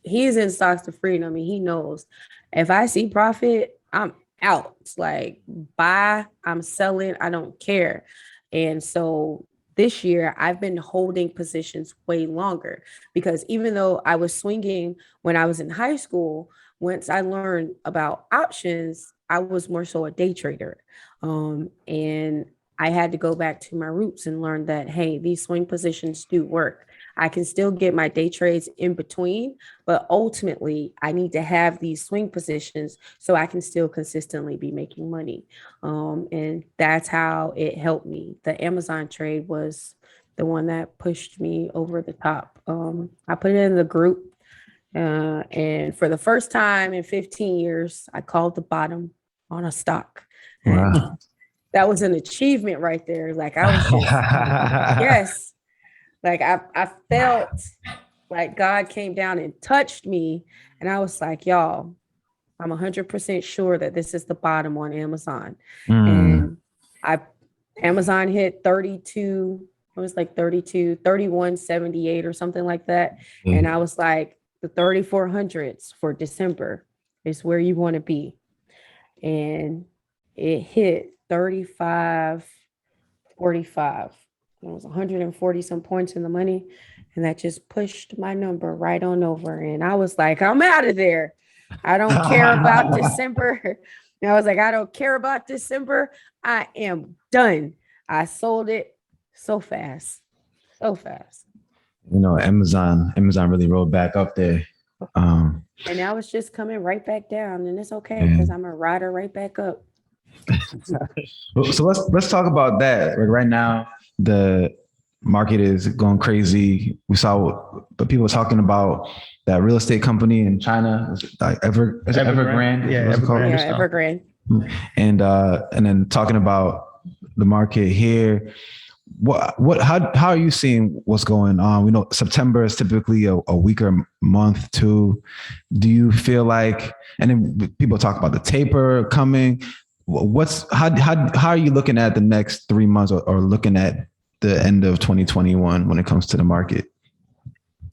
he's in stocks to freedom. He knows if I see profit, I'm out. It's like buy, I'm selling, I don't care. And so this year I've been holding positions way longer because even though I was swinging when I was in high school, once I learned about options, I was more so a day trader. And I had to go back to my roots and learn that, hey, these swing positions do work. I can still get my day trades in between, but ultimately I need to have these swing positions so I can still consistently be making money. And that's how it helped me. The Amazon trade was the one that pushed me over the top. I put it in the group. And for the first time in 15 years, I called the bottom on a stock. Wow. That was an achievement right there. Like I was just, yes. Like I felt like God came down and touched me. And I was like, y'all, I'm 100% sure that this is the bottom on Amazon. And Amazon hit 32, it was like 32, 31.78 or something like that. And I was like, the 3400s for December is where you want to be. And it hit 35.45. It was 140 some points in the money. And that just pushed my number right on over. And I was like, I'm out of there. I don't care about December. And I was like, I don't care about December. I am done. I sold it so fast. So fast. You know, Amazon really rolled back up there. And now it's just coming right back down. And it's okay because I'm a rider right back up. So let's talk about that. Like right now, the market is going crazy. We saw people talking about that real estate company in China, like Evergrande. Yeah, Evergrande. And then talking about the market here. How are you seeing what's going on? We know September is typically a weaker month too. Do you feel like, and then people talk about the taper coming. How are you looking at the next 3 months or looking at the end of 2021 when it comes to the market?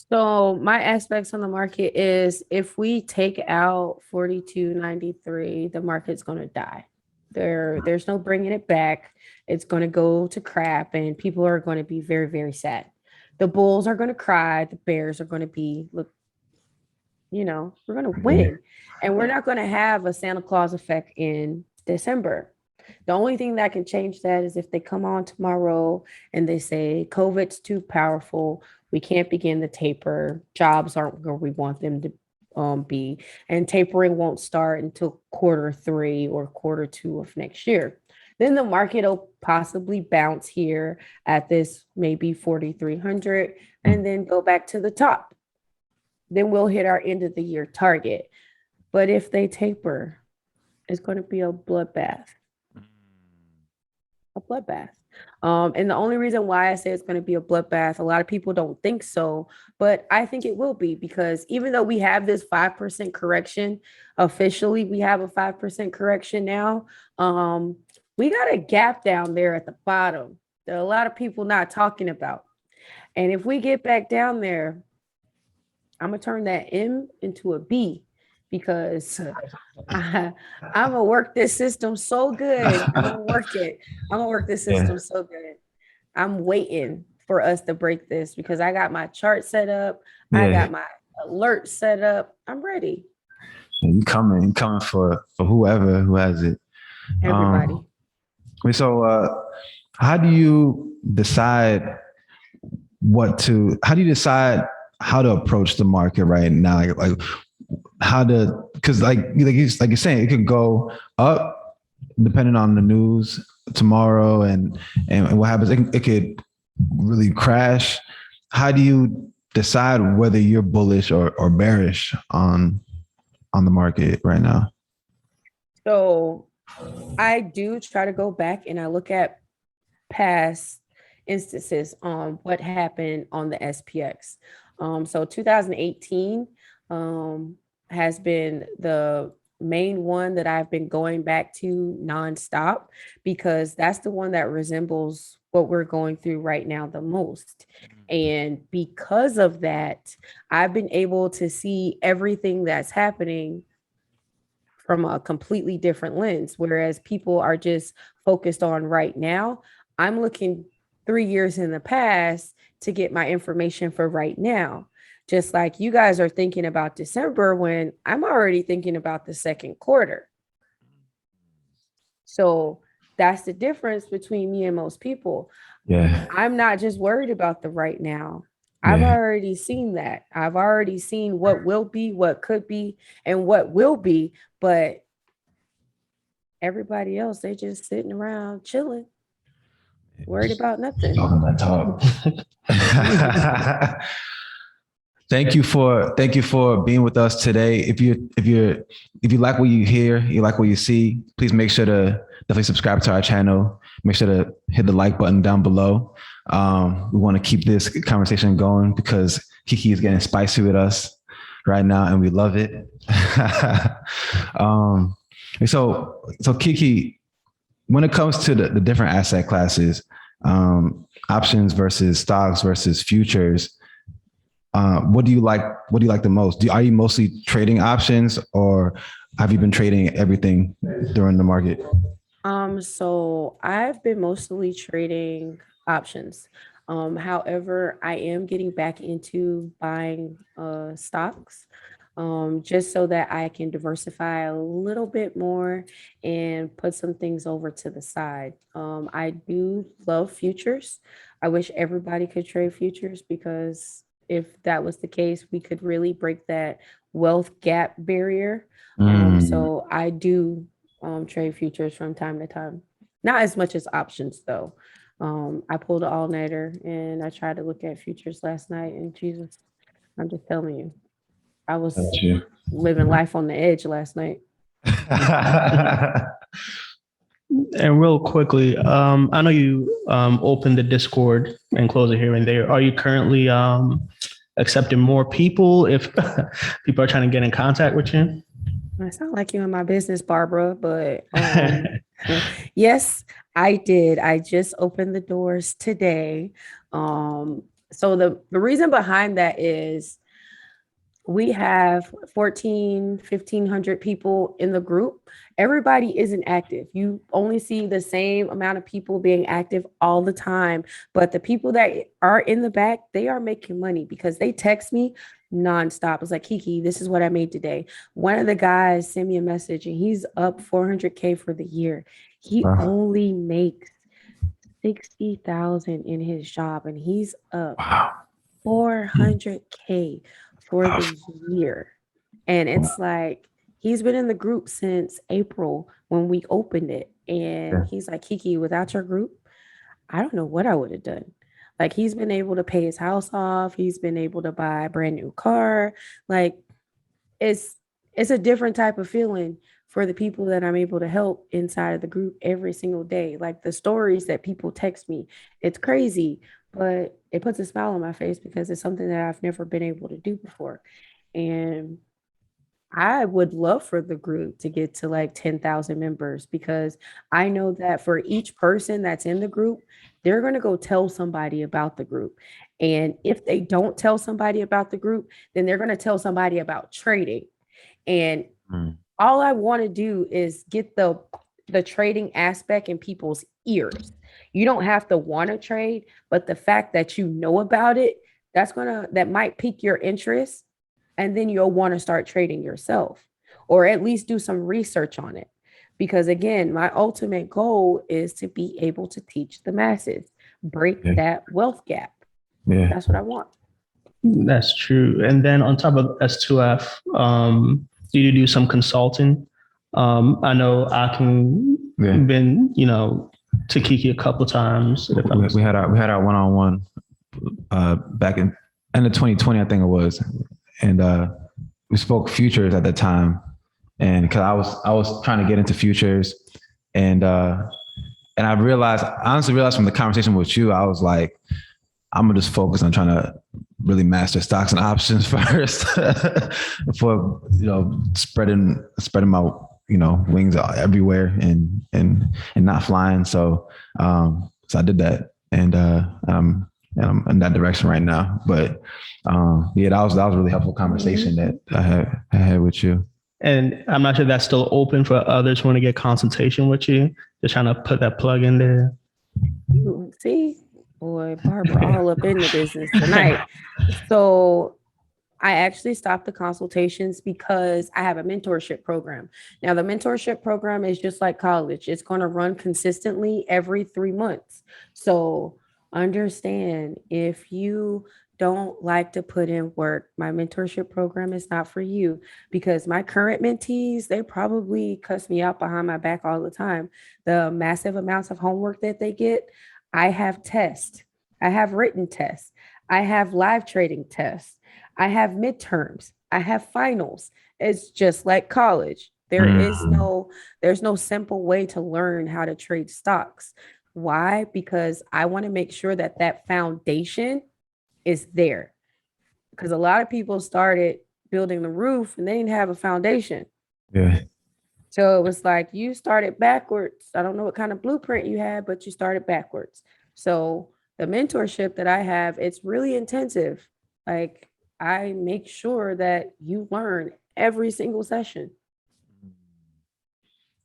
So my aspects on the market is if we take out 42.93, the market's going to die. There's no bringing it back. It's going to go to crap and people are going to be very, very sad. The bulls are going to cry. The bears are going to be, look, we're going to win. And we're not going to have a Santa Claus effect in December. The only thing that can change that is if they come on tomorrow and they say COVID's too powerful, we can't begin the taper, jobs aren't where we want them to be, and tapering won't start until Q3 or Q2 of next year. Then the market will possibly bounce here at this maybe 4,300 and then go back to the top. Then we'll hit our end of the year target. But if they taper, it's going to be a bloodbath. A bloodbath. And the only reason why I say it's going to be a bloodbath, a lot of people don't think so, but I think it will be, because even though we have this 5% correction, officially we have a 5% correction now, we got a gap down there at the bottom that a lot of people not talking about. And if we get back down there, I'm going to turn that M into a B, because I'm going to work this system so good. I'm going to work it. I'm going to work this system so good. I'm waiting for us to break this because I got my chart set up. I got my alert set up. I'm ready. You coming for whoever who has it. Everybody. So how do you decide how to approach the market right now? Like how to, because like you're saying, it could go up depending on the news tomorrow and what happens. It could really crash. How do you decide whether you're bullish or bearish on the market right now? So I do try to go back and I look at past instances on what happened on the SPX. So 2018 has been the main one that I've been going back to nonstop, because that's the one that resembles what we're going through right now the most. And because of that, I've been able to see everything that's happening from a completely different lens. Whereas people are just focused on right now, I'm looking 3 years in the past to get my information for right now. Just like you guys are thinking about December when I'm already thinking about the second quarter. So that's the difference between me and most people. Yeah. I'm not just worried about the right now. I've already seen that. I've already seen what will be, what could be, and what will be. But everybody else, they just sitting around chilling, worried about nothing. Thank you for being with us today. If you like what you hear, you like what you see, please make sure to definitely subscribe to our channel. Make sure to hit the like button down below. We want to keep this conversation going because Kiki is getting spicy with us right now, and we love it. So Kiki, when it comes to the different asset classes, options versus stocks versus futures, what do you like? What do you like the most? Are you mostly trading options, or have you been trading everything during the market? So I've been mostly trading options. However, I am getting back into buying stocks, just so that I can diversify a little bit more and put some things over to the side. I do love futures. I wish everybody could trade futures because if that was the case, we could really break that wealth gap barrier. So I do trade futures from time to time. Not as much as options though. I pulled an all-nighter and I tried to look at futures last night, and Jesus, I'm just telling you, I was Got you. living life on the edge last night. And real quickly, I know you opened the Discord and closed it here and there. Are you currently accepting more people if people are trying to get in contact with you? I sound like you in my business, Barbara, but yes, I did. I just opened the doors today. So the reason behind that is we have 1,500 people in the group. Everybody isn't active. You only see the same amount of people being active all the time. But the people that are in the back, they are making money because they text me nonstop. It's like, Kiki, this is what I made today. One of the guys sent me a message and he's up 400K for the year. He only makes 60,000 in his job and he's up 400K for the year. And it's like, he's been in the group since April when we opened it. And he's like, Kiki, without your group, I don't know what I would have done. Like, he's been able to pay his house off. He's been able to buy a brand new car. Like, it's a different type of feeling for the people that I'm able to help inside of the group every single day. Like, the stories that people text me, it's crazy, but it puts a smile on my face because it's something that I've never been able to do before. And I would love for the group to get to like 10,000 members because I know that for each person that's in the group, they're going to go tell somebody about the group. And if they don't tell somebody about the group, then they're going to tell somebody about trading. And all I want to do is get the trading aspect in people's ears. You don't have to want to trade, but the fact that you know about it, that might pique your interest. And then you'll want to start trading yourself, or at least do some research on it. Because again, my ultimate goal is to be able to teach the masses, break that wealth gap. Yeah. That's what I want. That's true. And then on top of S2F, do you do some consulting? I know I can been, to Kiki a couple of times. We had our one-on-one back in end of 2020, I think it was. And we spoke futures at the time, and because I was trying to get into futures, and I honestly realized from the conversation with you, I was like, I'm gonna just focus on trying to really master stocks and options first, before spreading my wings everywhere and not flying. So I did that, and I'm in that direction right now. But that was a really helpful conversation that I had with you. And I'm not sure that's still open for others who want to get consultation with you. Just trying to put that plug in there. See, boy, Barbara all up in the business tonight. So I actually stopped the consultations because I have a mentorship program. Now, the mentorship program is just like college. It's going to run consistently every 3 months. So understand, if you don't like to put in work, my mentorship program is not for you, because my current mentees, they probably cuss me out behind my back all the time. The massive amounts of homework that they get, I have tests, I have written tests, I have live trading tests, I have midterms, I have finals. It's just like college. There's no simple way to learn how to trade stocks. Why? Because I want to make sure that that foundation is there. Because a lot of people started building the roof and they didn't have a foundation. Yeah. So it was like you started backwards. I don't know what kind of blueprint you had, but you started backwards. So the mentorship that I have, it's really intensive. Like I make sure that you learn every single session.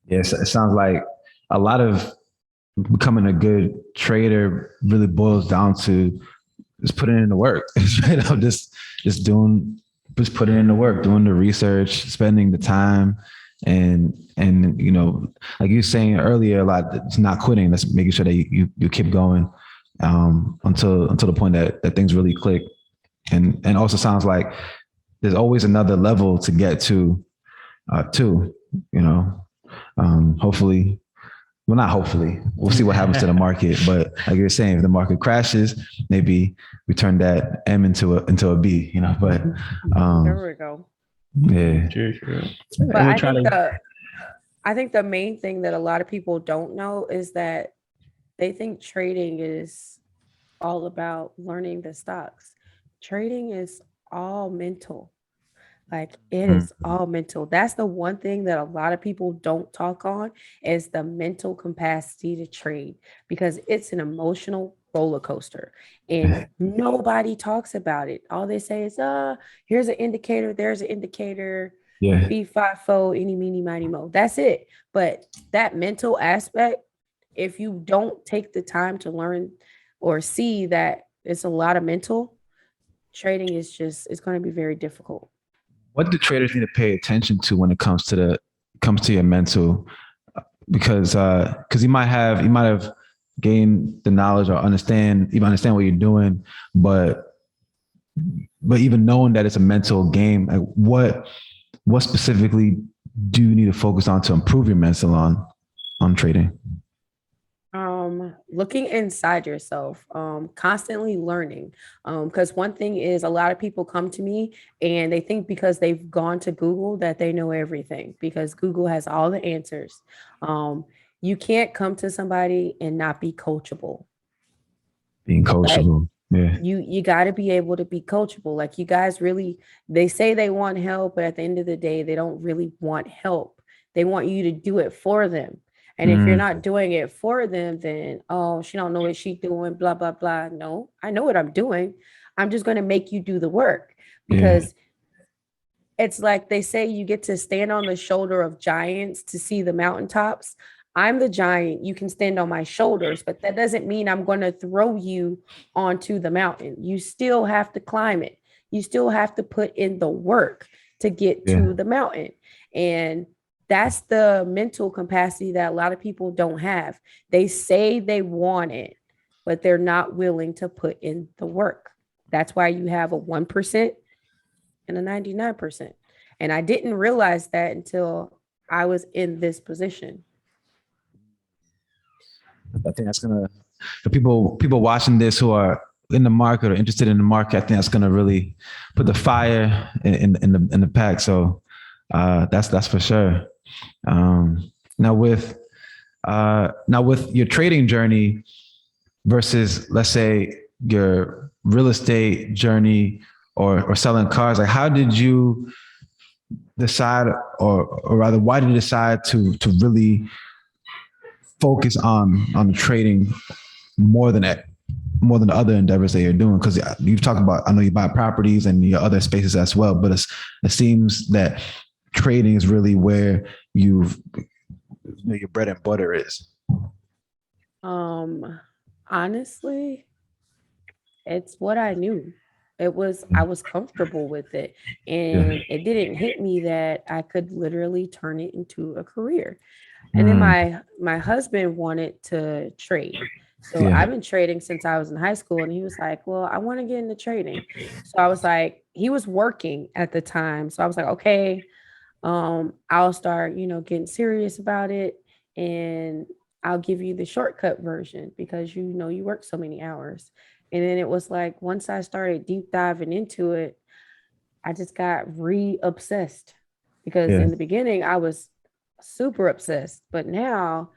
Yes, it sounds like a lot of becoming a good trader really boils down to just putting in the work. Just doing, just putting in the work, doing the research, spending the time, and like you were saying earlier, a lot. It's not quitting. That's making sure that you keep going until the point that things really click. And also sounds like there's always another level to get to, too. You know, hopefully, well, not hopefully, we'll see what happens to the market. But like you're saying, if the market crashes, maybe we turn that M into a B. But There we go. yeah, True. But I think the main thing that a lot of people don't know is that they think trading is all about learning the stocks. Trading is all mental. Like it is all mental. That's the one thing that a lot of people don't talk on is the mental capacity to trade because it's an emotional roller coaster and nobody talks about it. All they say is, here's an indicator, there's an indicator, yeah, B5 any, meeny, miny, mo. That's it. But that mental aspect, if you don't take the time to learn or see that it's a lot of mental, trading is just, it's going to be very difficult. what do traders need to pay attention to when it comes to your mental? Because you might have gained the knowledge or understand what you're doing, but even knowing that it's a mental game, like what specifically do you need to focus on to improve your mental on trading? Looking inside yourself, constantly learning. Because one thing is a lot of people come to me and they think because they've gone to Google that they know everything because Google has all the answers. Um, you can't come to somebody and not be coachable. Being Like coachable. Yeah. you got to be able to be coachable. Like you guys really, they say they want help, but at the end of the day, they don't really want help. They want you to do it for them. And if you're Mm, not doing it for them, then oh, she don't know what she's doing, blah blah blah. No, I know what I'm doing. I'm just going to make you do the work yeah. because it's like they say you get to stand on the shoulder of giants to see the mountaintops. I'm the giant. You can stand on my shoulders, but that doesn't mean I'm going to throw you onto the mountain. You still have to climb it. You still have to put in the work to get Yeah. to the mountain. And that's the mental capacity that a lot of people don't have. They say they want it, but they're not willing to put in the work. That's why you have a 1% and a 99%. And I didn't realize that until I was in this position. I think that's gonna the people watching this who are in the market or interested in the market. I think that's gonna really put the fire in the pack. So that's for sure. Now with your trading journey versus let's say your real estate journey or selling cars, like how did you decide or rather why did you decide to really focus on trading more than more than the other endeavors that you're doing? Because you've talked about, I know you buy properties and your other spaces as well, but it seems that trading is really where your bread and butter is. Um, Honestly, it's what I knew. I was comfortable with it. Yeah. And it didn't hit me that I could literally turn it into a career. And then Mm, my husband wanted to trade. So yeah. I've been trading since I was in high school and he was like, "Well, I want to get into trading." So I was like, he was working at the time. So I was like, "Okay, I'll start, getting serious about it and I'll give you the shortcut version because you work so many hours." And then it was like once I started deep diving into it, I just got re-obsessed because Yeah. in the beginning I was super obsessed, but now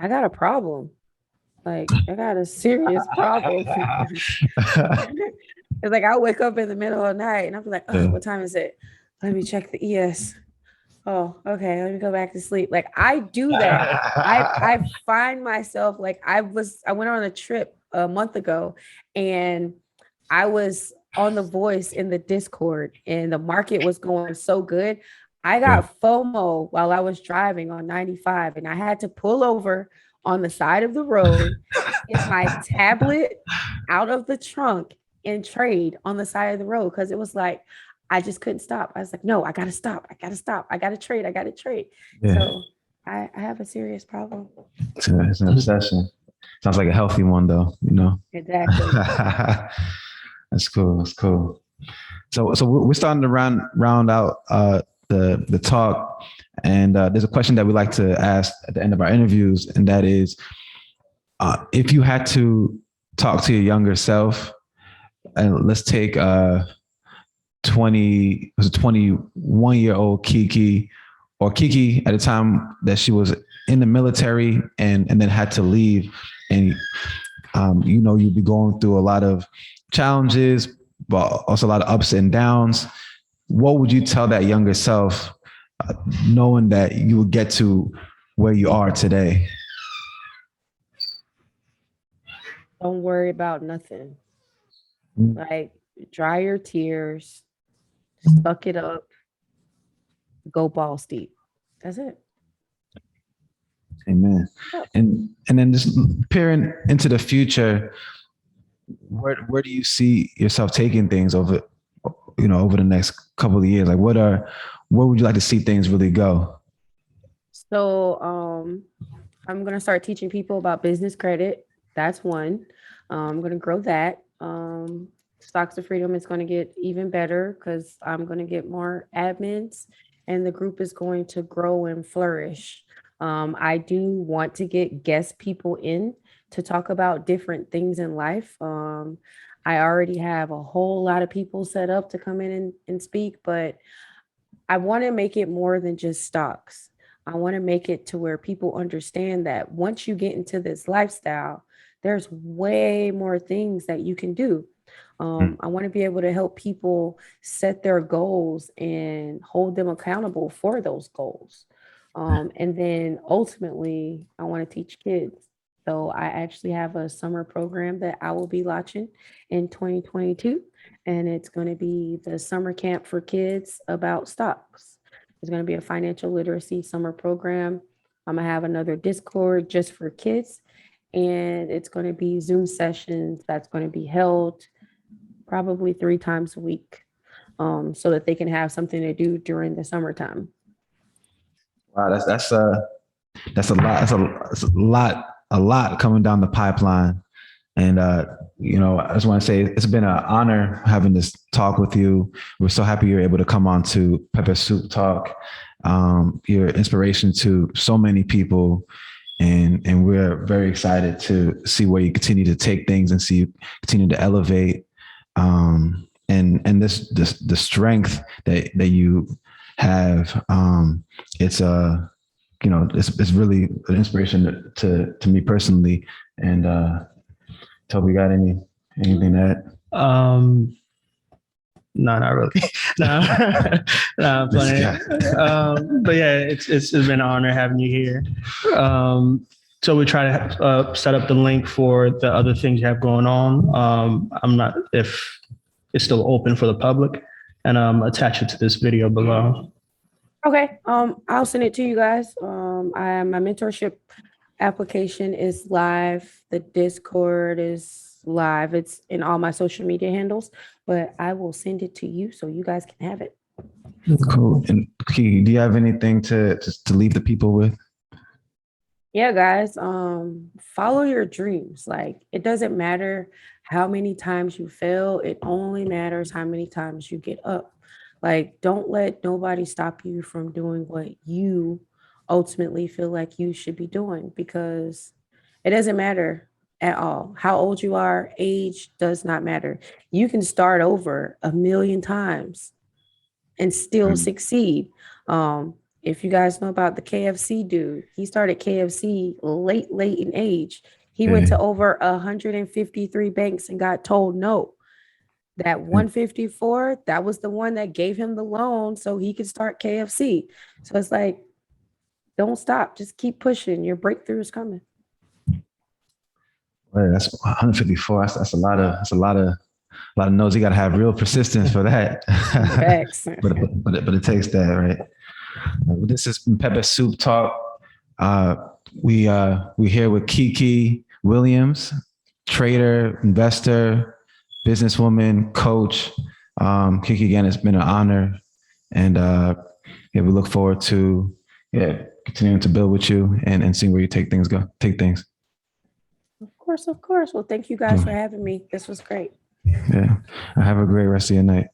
I got a problem. Like, I got a serious problem. It's like I wake up in the middle of the night and I'm like, oh, what time is it? Let me check the ES. Oh, okay. Let me go back to sleep. Like I do that. I find myself like I went on a trip a month ago and I was on the voice in the Discord and the market was going so good. I got FOMO while I was driving on 95 and I had to pull over on the side of the road, get my tablet out of the trunk and trade on the side of the road because it was like I just couldn't stop. I was like, no, I gotta stop. I gotta stop. I gotta trade. I gotta trade. Yeah. So I have a serious problem. It's an obsession. Sounds like a healthy one though, you know. Exactly. That's cool. That's cool. So we're starting to round out the talk, and there's a question that we like to ask at the end of our interviews, and that is, if you had to talk to your younger self, and let's take 21-year-old Kiki, or Kiki at the time that she was in the military and then had to leave, and you'd be going through a lot of challenges, but also a lot of ups and downs. What would you tell that younger self, knowing that you would get to where you are today? Don't worry about nothing. Like, dry your tears, suck it up, go balls deep. That's it. Amen. And then just peering into the future, where do you see yourself taking things over the next couple of years? Like, where would you like to see things really go? So I'm going to start teaching people about business credit. That's one. I'm going to grow that. Stocks of Freedom is going to get even better because I'm going to get more admins and the group is going to grow and flourish. I do want to get guest people in to talk about different things in life. I already have a whole lot of people set up to come in and speak, but I want to make it more than just stocks. I want to make it to where people understand that once you get into this lifestyle, there's way more things that you can do. I want to be able to help people set their goals and hold them accountable for those goals. And then ultimately, I want to teach kids. So I actually have a summer program that I will be launching in 2022. And it's going to be the summer camp for kids about stocks. It's going to be a financial literacy summer program. I'm going to have another Discord just for kids. And it's going to be Zoom sessions that's going to be held probably 3 times a week, so that they can have something to do during the summertime. Wow, that's a lot. That's a lot coming down the pipeline. And I just want to say it's been an honor having this talk with you. We're so happy you're able to come on to Pepper Soup Talk. You're inspiration to so many people. And we're very excited to see where you continue to take things and see you continue to elevate. And this the strength that you have, it's really an inspiration to me personally. And Toby, got anything to add? No, not really. No, playing. But yeah, it's been an honor having you here. So we try to set up the link for the other things you have going on. I'm not if it's still open for the public, and attach it to this video below. Okay. I'll send it to you guys. My mentorship application is live. The Discord is live. It's in all my social media handles, but I will send it to you so you guys can have it. Cool. And Kiki, do you have anything to leave the people with? Yeah, guys, follow your dreams. Like, it doesn't matter how many times you fail. It only matters how many times you get up. Like, don't let nobody stop you from doing what you ultimately feel like you should be doing, because it doesn't matter at all. How old you are, age does not matter. You can start over 1,000,000 times and still succeed. If you guys know about the KFC dude, he started KFC late in age. He went to over 153 banks and got told no. That 154, that was the one that gave him the loan so he could start KFC. So it's like, don't stop. Just keep pushing. Your breakthrough is coming. Well, that's 154. That's a lot of no's. You got to have real persistence for that. Facts. but it takes that, right? This is Pepper Soup Talk. We here with Kiki Williams, trader, investor, businesswoman, coach. Kiki, again, it's been an honor, and we look forward to continuing to build with you and seeing where you take things. Of course. Well, thank you guys for having me. This was great. Yeah. Have a great rest of your night.